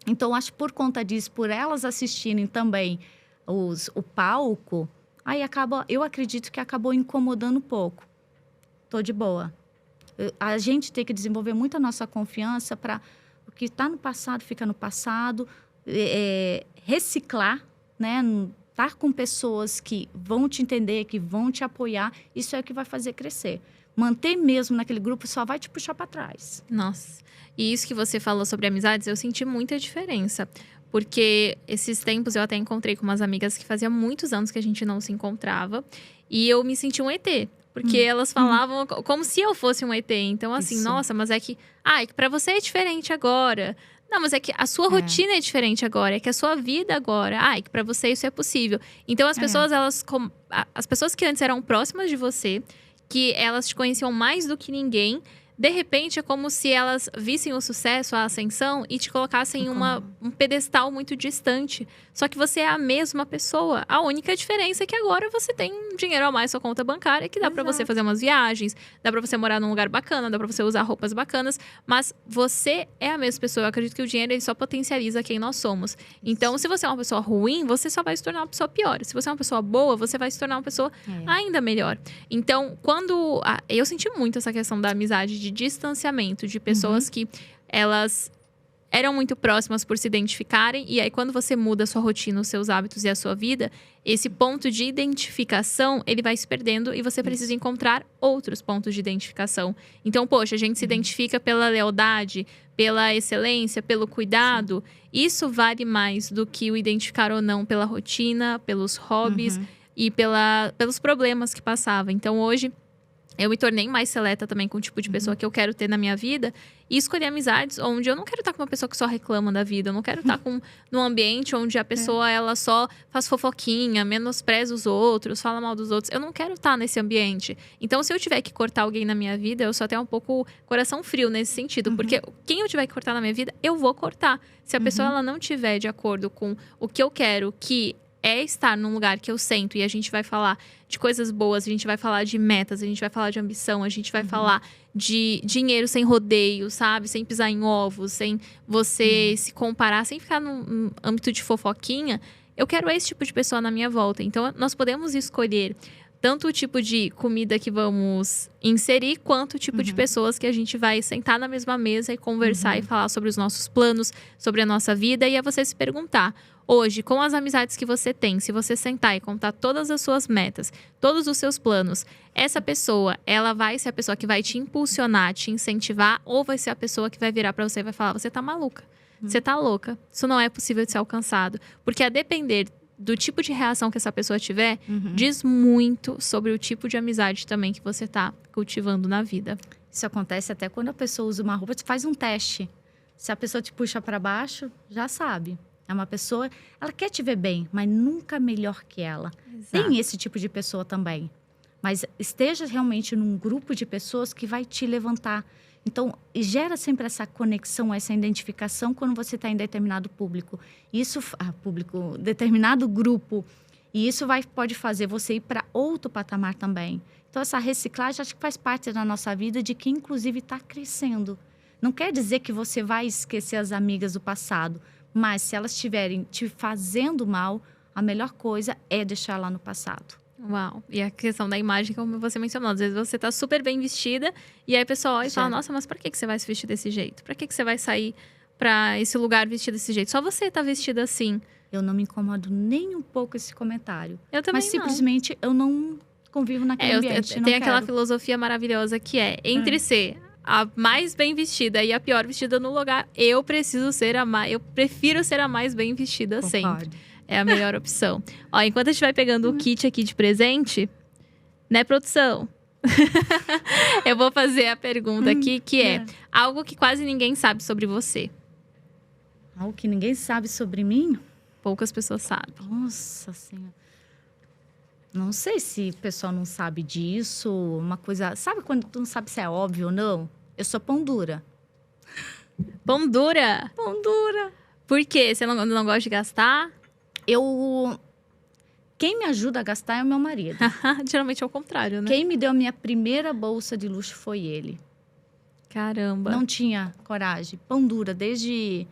Então, acho que por conta disso, por elas assistirem também o palco, aí eu acredito que acabou incomodando um pouco. Tô de boa. A gente tem que desenvolver muito a nossa confiança para o que está no passado fica no passado, reciclar, né? Estar com pessoas que vão te entender, que vão te apoiar, isso é o que vai fazer crescer. Manter mesmo naquele grupo só vai te puxar para trás. Nossa, e isso que você falou sobre amizades, eu senti muita diferença. Porque esses tempos eu até encontrei com umas amigas que fazia muitos anos que a gente não se encontrava. E eu me senti um ET. Porque elas falavam como se eu fosse um ET. Então, assim, Isso. nossa, mas é que pra você é diferente agora. Não, mas é que a sua rotina é diferente agora. É que a sua vida agora. É que pra você isso é possível. Então, as pessoas, as pessoas que antes eram próximas de você, que elas te conheciam mais do que ninguém, de repente é como se elas vissem o sucesso, a ascensão e te colocassem em um pedestal muito distante. Só que você é a mesma pessoa. A única diferença é que agora você tem dinheiro a mais na sua conta bancária, que dá pra você fazer umas viagens, dá pra você morar num lugar bacana, dá pra você usar roupas bacanas, mas você é a mesma pessoa. Eu acredito que o dinheiro ele só potencializa quem nós somos. Então, se você é uma pessoa ruim, você só vai se tornar uma pessoa pior. Se você é uma pessoa boa, você vai se tornar uma pessoa ainda melhor. Então, quando eu senti muito essa questão da amizade, de distanciamento, de pessoas que elas eram muito próximas por se identificarem. E aí, quando você muda a sua rotina, os seus hábitos e a sua vida, esse ponto de identificação, ele vai se perdendo e você precisa encontrar outros pontos de identificação. Então, poxa, a gente se identifica pela lealdade, pela excelência, pelo cuidado. Isso vale mais do que o identificar ou não pela rotina, pelos hobbies e pelos problemas que passava. Então, hoje, eu me tornei mais seleta também com o tipo de pessoa que eu quero ter na minha vida. E escolher amizades onde eu não quero estar com uma pessoa que só reclama da vida. Eu não quero estar num ambiente onde a pessoa ela só faz fofoquinha, menospreza os outros, fala mal dos outros. Eu não quero estar nesse ambiente. Então, se eu tiver que cortar alguém na minha vida, eu sou até um pouco coração frio nesse sentido. Porque quem eu tiver que cortar na minha vida, eu vou cortar. Se a pessoa ela não tiver de acordo com o que eu quero, que é estar num lugar que eu sento e a gente vai falar de coisas boas, a gente vai falar de metas, a gente vai falar de ambição, a gente vai falar de dinheiro sem rodeio, sabe? Sem pisar em ovos, sem você se comparar, sem ficar num âmbito de fofoquinha. Eu quero esse tipo de pessoa na minha volta. Então, nós podemos escolher tanto o tipo de comida que vamos inserir, quanto o tipo de pessoas que a gente vai sentar na mesma mesa e conversar e falar sobre os nossos planos, sobre a nossa vida. E é você se perguntar, hoje, com as amizades que você tem, se você sentar e contar todas as suas metas, todos os seus planos, essa pessoa, ela vai ser a pessoa que vai te impulsionar, te incentivar, ou vai ser a pessoa que vai virar pra você e vai falar, você tá maluca, você tá louca, isso não é possível de ser alcançado. Porque a depender do tipo de reação que essa pessoa tiver, diz muito sobre o tipo de amizade também que você tá cultivando na vida. Isso acontece até quando a pessoa usa uma roupa, você faz um teste. Se a pessoa te puxa para baixo, já sabe. É uma pessoa, ela quer te ver bem, mas nunca melhor que ela. Exato. Tem esse tipo de pessoa também. Mas esteja realmente num grupo de pessoas que vai te levantar. Então, gera sempre essa conexão, essa identificação quando você está em determinado público. Determinado grupo. E isso pode fazer você ir para outro patamar também. Então, essa reciclagem acho que faz parte da nossa vida, de quem, inclusive, está crescendo. Não quer dizer que você vai esquecer as amigas do passado, mas se elas estiverem te fazendo mal, a melhor coisa é deixar lá no passado. Uau, e a questão da imagem, como você mencionou, às vezes você tá super bem vestida e aí a pessoa olha e fala, nossa, mas pra que você vai se vestir desse jeito? Pra que você vai sair pra esse lugar vestida desse jeito? Só você tá vestida assim. Eu não me incomodo nem um pouco esse comentário. Eu também mas simplesmente eu não convivo naquele ambiente. Tem aquela filosofia maravilhosa que é, entre ser a mais bem vestida e a pior vestida no lugar, eu prefiro ser a mais bem vestida sempre. É a melhor opção. Ó, enquanto a gente vai pegando o kit aqui de presente, né, produção? Eu vou fazer a pergunta aqui, que é algo que quase ninguém sabe sobre você. Algo que ninguém sabe sobre mim? Poucas pessoas sabem. Nossa Senhora. Não sei se o pessoal não sabe disso. Uma coisa... Sabe quando tu não sabe se é óbvio ou não? Eu sou pão dura. Pão dura? Pão dura. Por quê? Você não gosta de gastar? Quem me ajuda a gastar é o meu marido. Geralmente é o contrário, né? Quem me deu a minha primeira bolsa de luxo foi ele. Caramba. Não tinha coragem. Pão dura, desde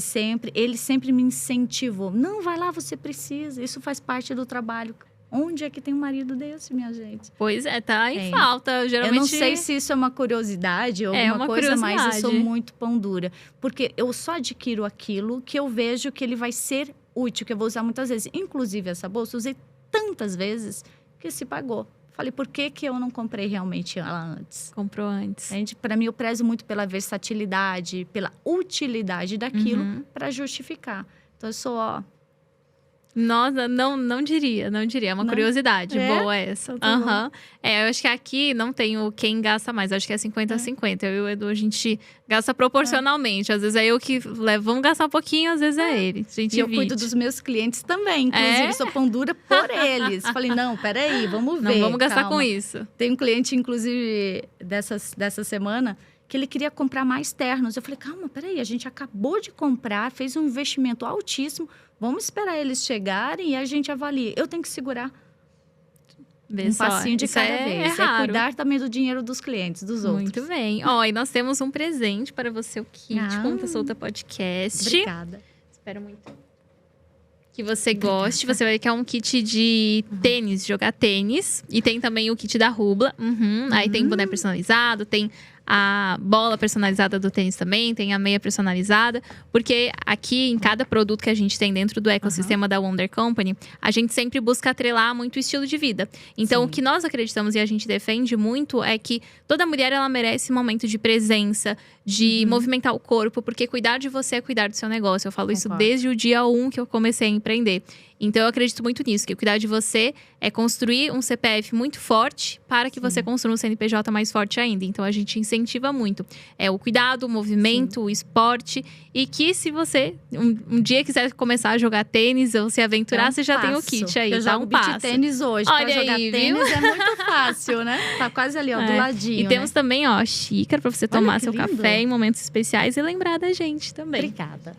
sempre. Ele sempre me incentivou. Não, vai lá, você precisa. Isso faz parte do trabalho. Onde é que tem um marido desse, minha gente? Pois é, tá em falta. Geralmente... Eu não sei se isso é uma curiosidade ou alguma coisa, mas eu sou muito pão dura. Porque eu só adquiro aquilo que eu vejo que ele vai ser útil, que eu vou usar muitas vezes. Inclusive, essa bolsa, eu usei tantas vezes que se pagou. Falei, por que eu não comprei realmente ela antes? Comprou antes. Para mim, eu prezo muito pela versatilidade, pela utilidade daquilo para justificar. Então, eu sou, Nossa, não diria. É uma curiosidade boa essa. Uhum. Eu acho que aqui não tem quem gasta mais. Eu acho que é 50-50. Eu e o Edu, a gente gasta proporcionalmente. Às vezes é eu que levo, vamos gastar um pouquinho, às vezes é ele. A gente e eu cuido dos meus clientes também. Inclusive, sou pão dura por eles. Falei, não, peraí, vamos ver. Não vamos gastar calma. com isso. Tem um cliente, inclusive, dessa semana, que ele queria comprar mais ternos. Eu falei, calma, peraí, a gente acabou de comprar, fez um investimento altíssimo. Vamos esperar eles chegarem e a gente avalia. Eu tenho que segurar um passinho de cada vez. É cuidar também do dinheiro dos clientes, dos outros. Muito bem. E nós temos um presente para você, o kit Ponta Solta Podcast. Obrigada. Espero muito que você goste. Você vai ver que é um kit de tênis, jogar tênis. E tem também o kit da Rubla. Aí tem boné personalizado, tem a bola personalizada do tênis também, tem a meia personalizada. Porque aqui, em cada produto que a gente tem dentro do ecossistema da Wonder Company, a gente sempre busca atrelar muito o estilo de vida. Então, o que nós acreditamos e a gente defende muito é que toda mulher, ela merece um momento de presença, de movimentar o corpo. Porque cuidar de você é cuidar do seu negócio. Eu falo isso desde o dia 1 que eu comecei a empreender. Então, eu acredito muito nisso, que cuidar de você é construir um CPF muito forte para que você construa um CNPJ mais forte ainda. Então, a gente incentiva muito. O cuidado, o movimento, o esporte. E que se você um dia quiser começar a jogar tênis ou se aventurar, você já tem o kit aí. Eu jogo beach tênis hoje. Olha pra jogar aí, tênis é muito fácil, né? Tá quase ali, do ladinho. E temos também, xícara para você tomar seu café em momentos especiais e lembrar da gente também. Obrigada.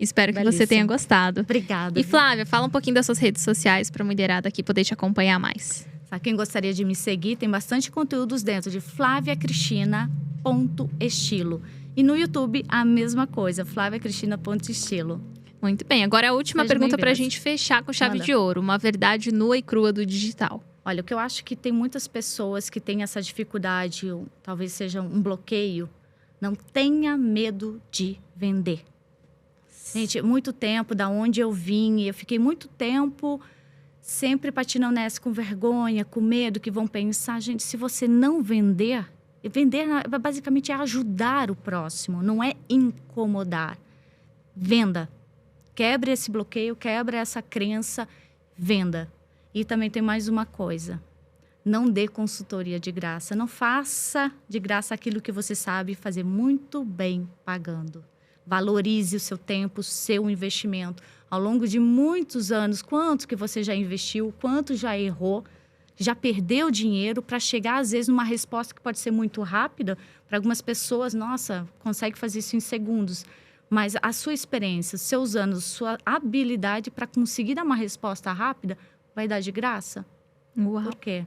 Espero que você tenha gostado. Obrigada. E Flávia, fala um pouquinho das suas redes sociais para a mulherada aqui poder te acompanhar mais. Quem gostaria de me seguir, tem bastante conteúdos dentro de flaviacristina.estilo. E no YouTube, a mesma coisa, flaviacristina.estilo. Muito bem. Agora a última pergunta para a gente fechar com chave de ouro. Uma verdade nua e crua do digital. Olha, o que eu acho que tem muitas pessoas que têm essa dificuldade, ou talvez seja um bloqueio, não tenha medo de vender. Gente, muito tempo, da onde eu vim, eu fiquei muito tempo sempre patinando nessa, com vergonha, com medo que vão pensar. Gente, se você não vender basicamente é ajudar o próximo, não é incomodar. Venda. Quebre esse bloqueio, quebre essa crença, venda. E também tem mais uma coisa. Não dê consultoria de graça. Não faça de graça aquilo que você sabe fazer muito bem pagando. Valorize o seu tempo, o seu investimento. Ao longo de muitos anos, quanto que você já investiu, quanto já errou, já perdeu dinheiro para chegar, às vezes, numa resposta que pode ser muito rápida. Para algumas pessoas, nossa, consegue fazer isso em segundos. Mas a sua experiência, seus anos, sua habilidade para conseguir dar uma resposta rápida, vai dar de graça? Uau. Por quê?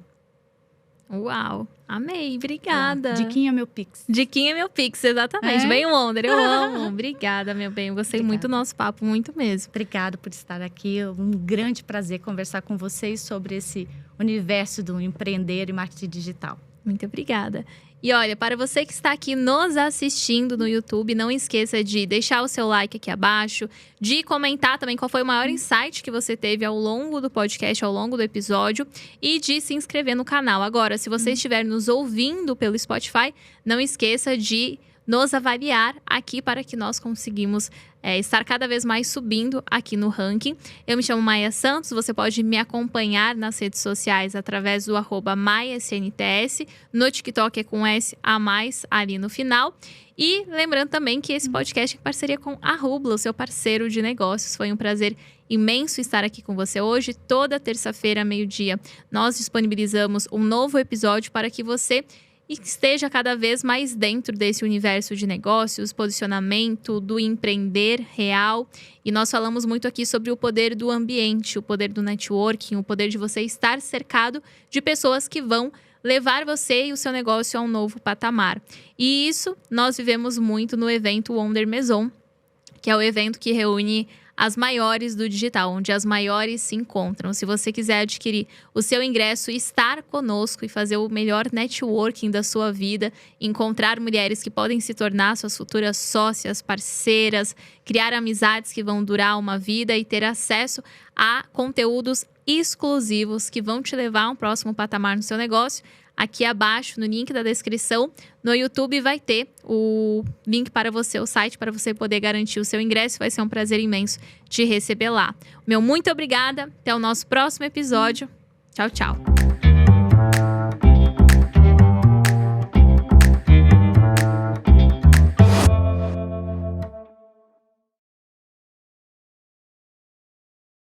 Uau, amei, obrigada. Diquinha meu Pix. Diquinha meu Pix, exatamente. Bem Wonder, eu amo. Obrigada, meu bem. Eu gostei muito do nosso papo, muito mesmo. Obrigada por estar aqui. É um grande prazer conversar com vocês sobre esse universo do empreender e marketing digital. Muito obrigada. E olha, para você que está aqui nos assistindo no YouTube, não esqueça de deixar o seu like aqui abaixo, de comentar também qual foi o maior insight que você teve ao longo do podcast, ao longo do episódio, e de se inscrever no canal. Agora, se você estiver nos ouvindo pelo Spotify, não esqueça de nos avaliar aqui para que nós conseguimos estar cada vez mais subindo aqui no ranking. Eu me chamo Maia Santos, você pode me acompanhar nas redes sociais através do @MaiaSNTS, no TikTok é com S a mais ali no final. E lembrando também que esse podcast é em parceria com a Rubla, o seu parceiro de negócios. Foi um prazer imenso estar aqui com você hoje. Toda terça-feira, meio-dia, nós disponibilizamos um novo episódio para que você esteja cada vez mais dentro desse universo de negócios, posicionamento, do empreender real. E nós falamos muito aqui sobre o poder do ambiente, o poder do networking, o poder de você estar cercado de pessoas que vão levar você e o seu negócio a um novo patamar. E isso nós vivemos muito no evento Wonder Maison, que é o evento que reúne as maiores do digital, onde as maiores se encontram. Se você quiser adquirir o seu ingresso e estar conosco e fazer o melhor networking da sua vida, encontrar mulheres que podem se tornar suas futuras sócias, parceiras, criar amizades que vão durar uma vida e ter acesso a conteúdos exclusivos que vão te levar a um próximo patamar no seu negócio, aqui abaixo, no link da descrição, no YouTube vai ter o link para você, o site para você poder garantir o seu ingresso. Vai ser um prazer imenso te receber lá. Meu muito obrigada. Até o nosso próximo episódio. Tchau, tchau.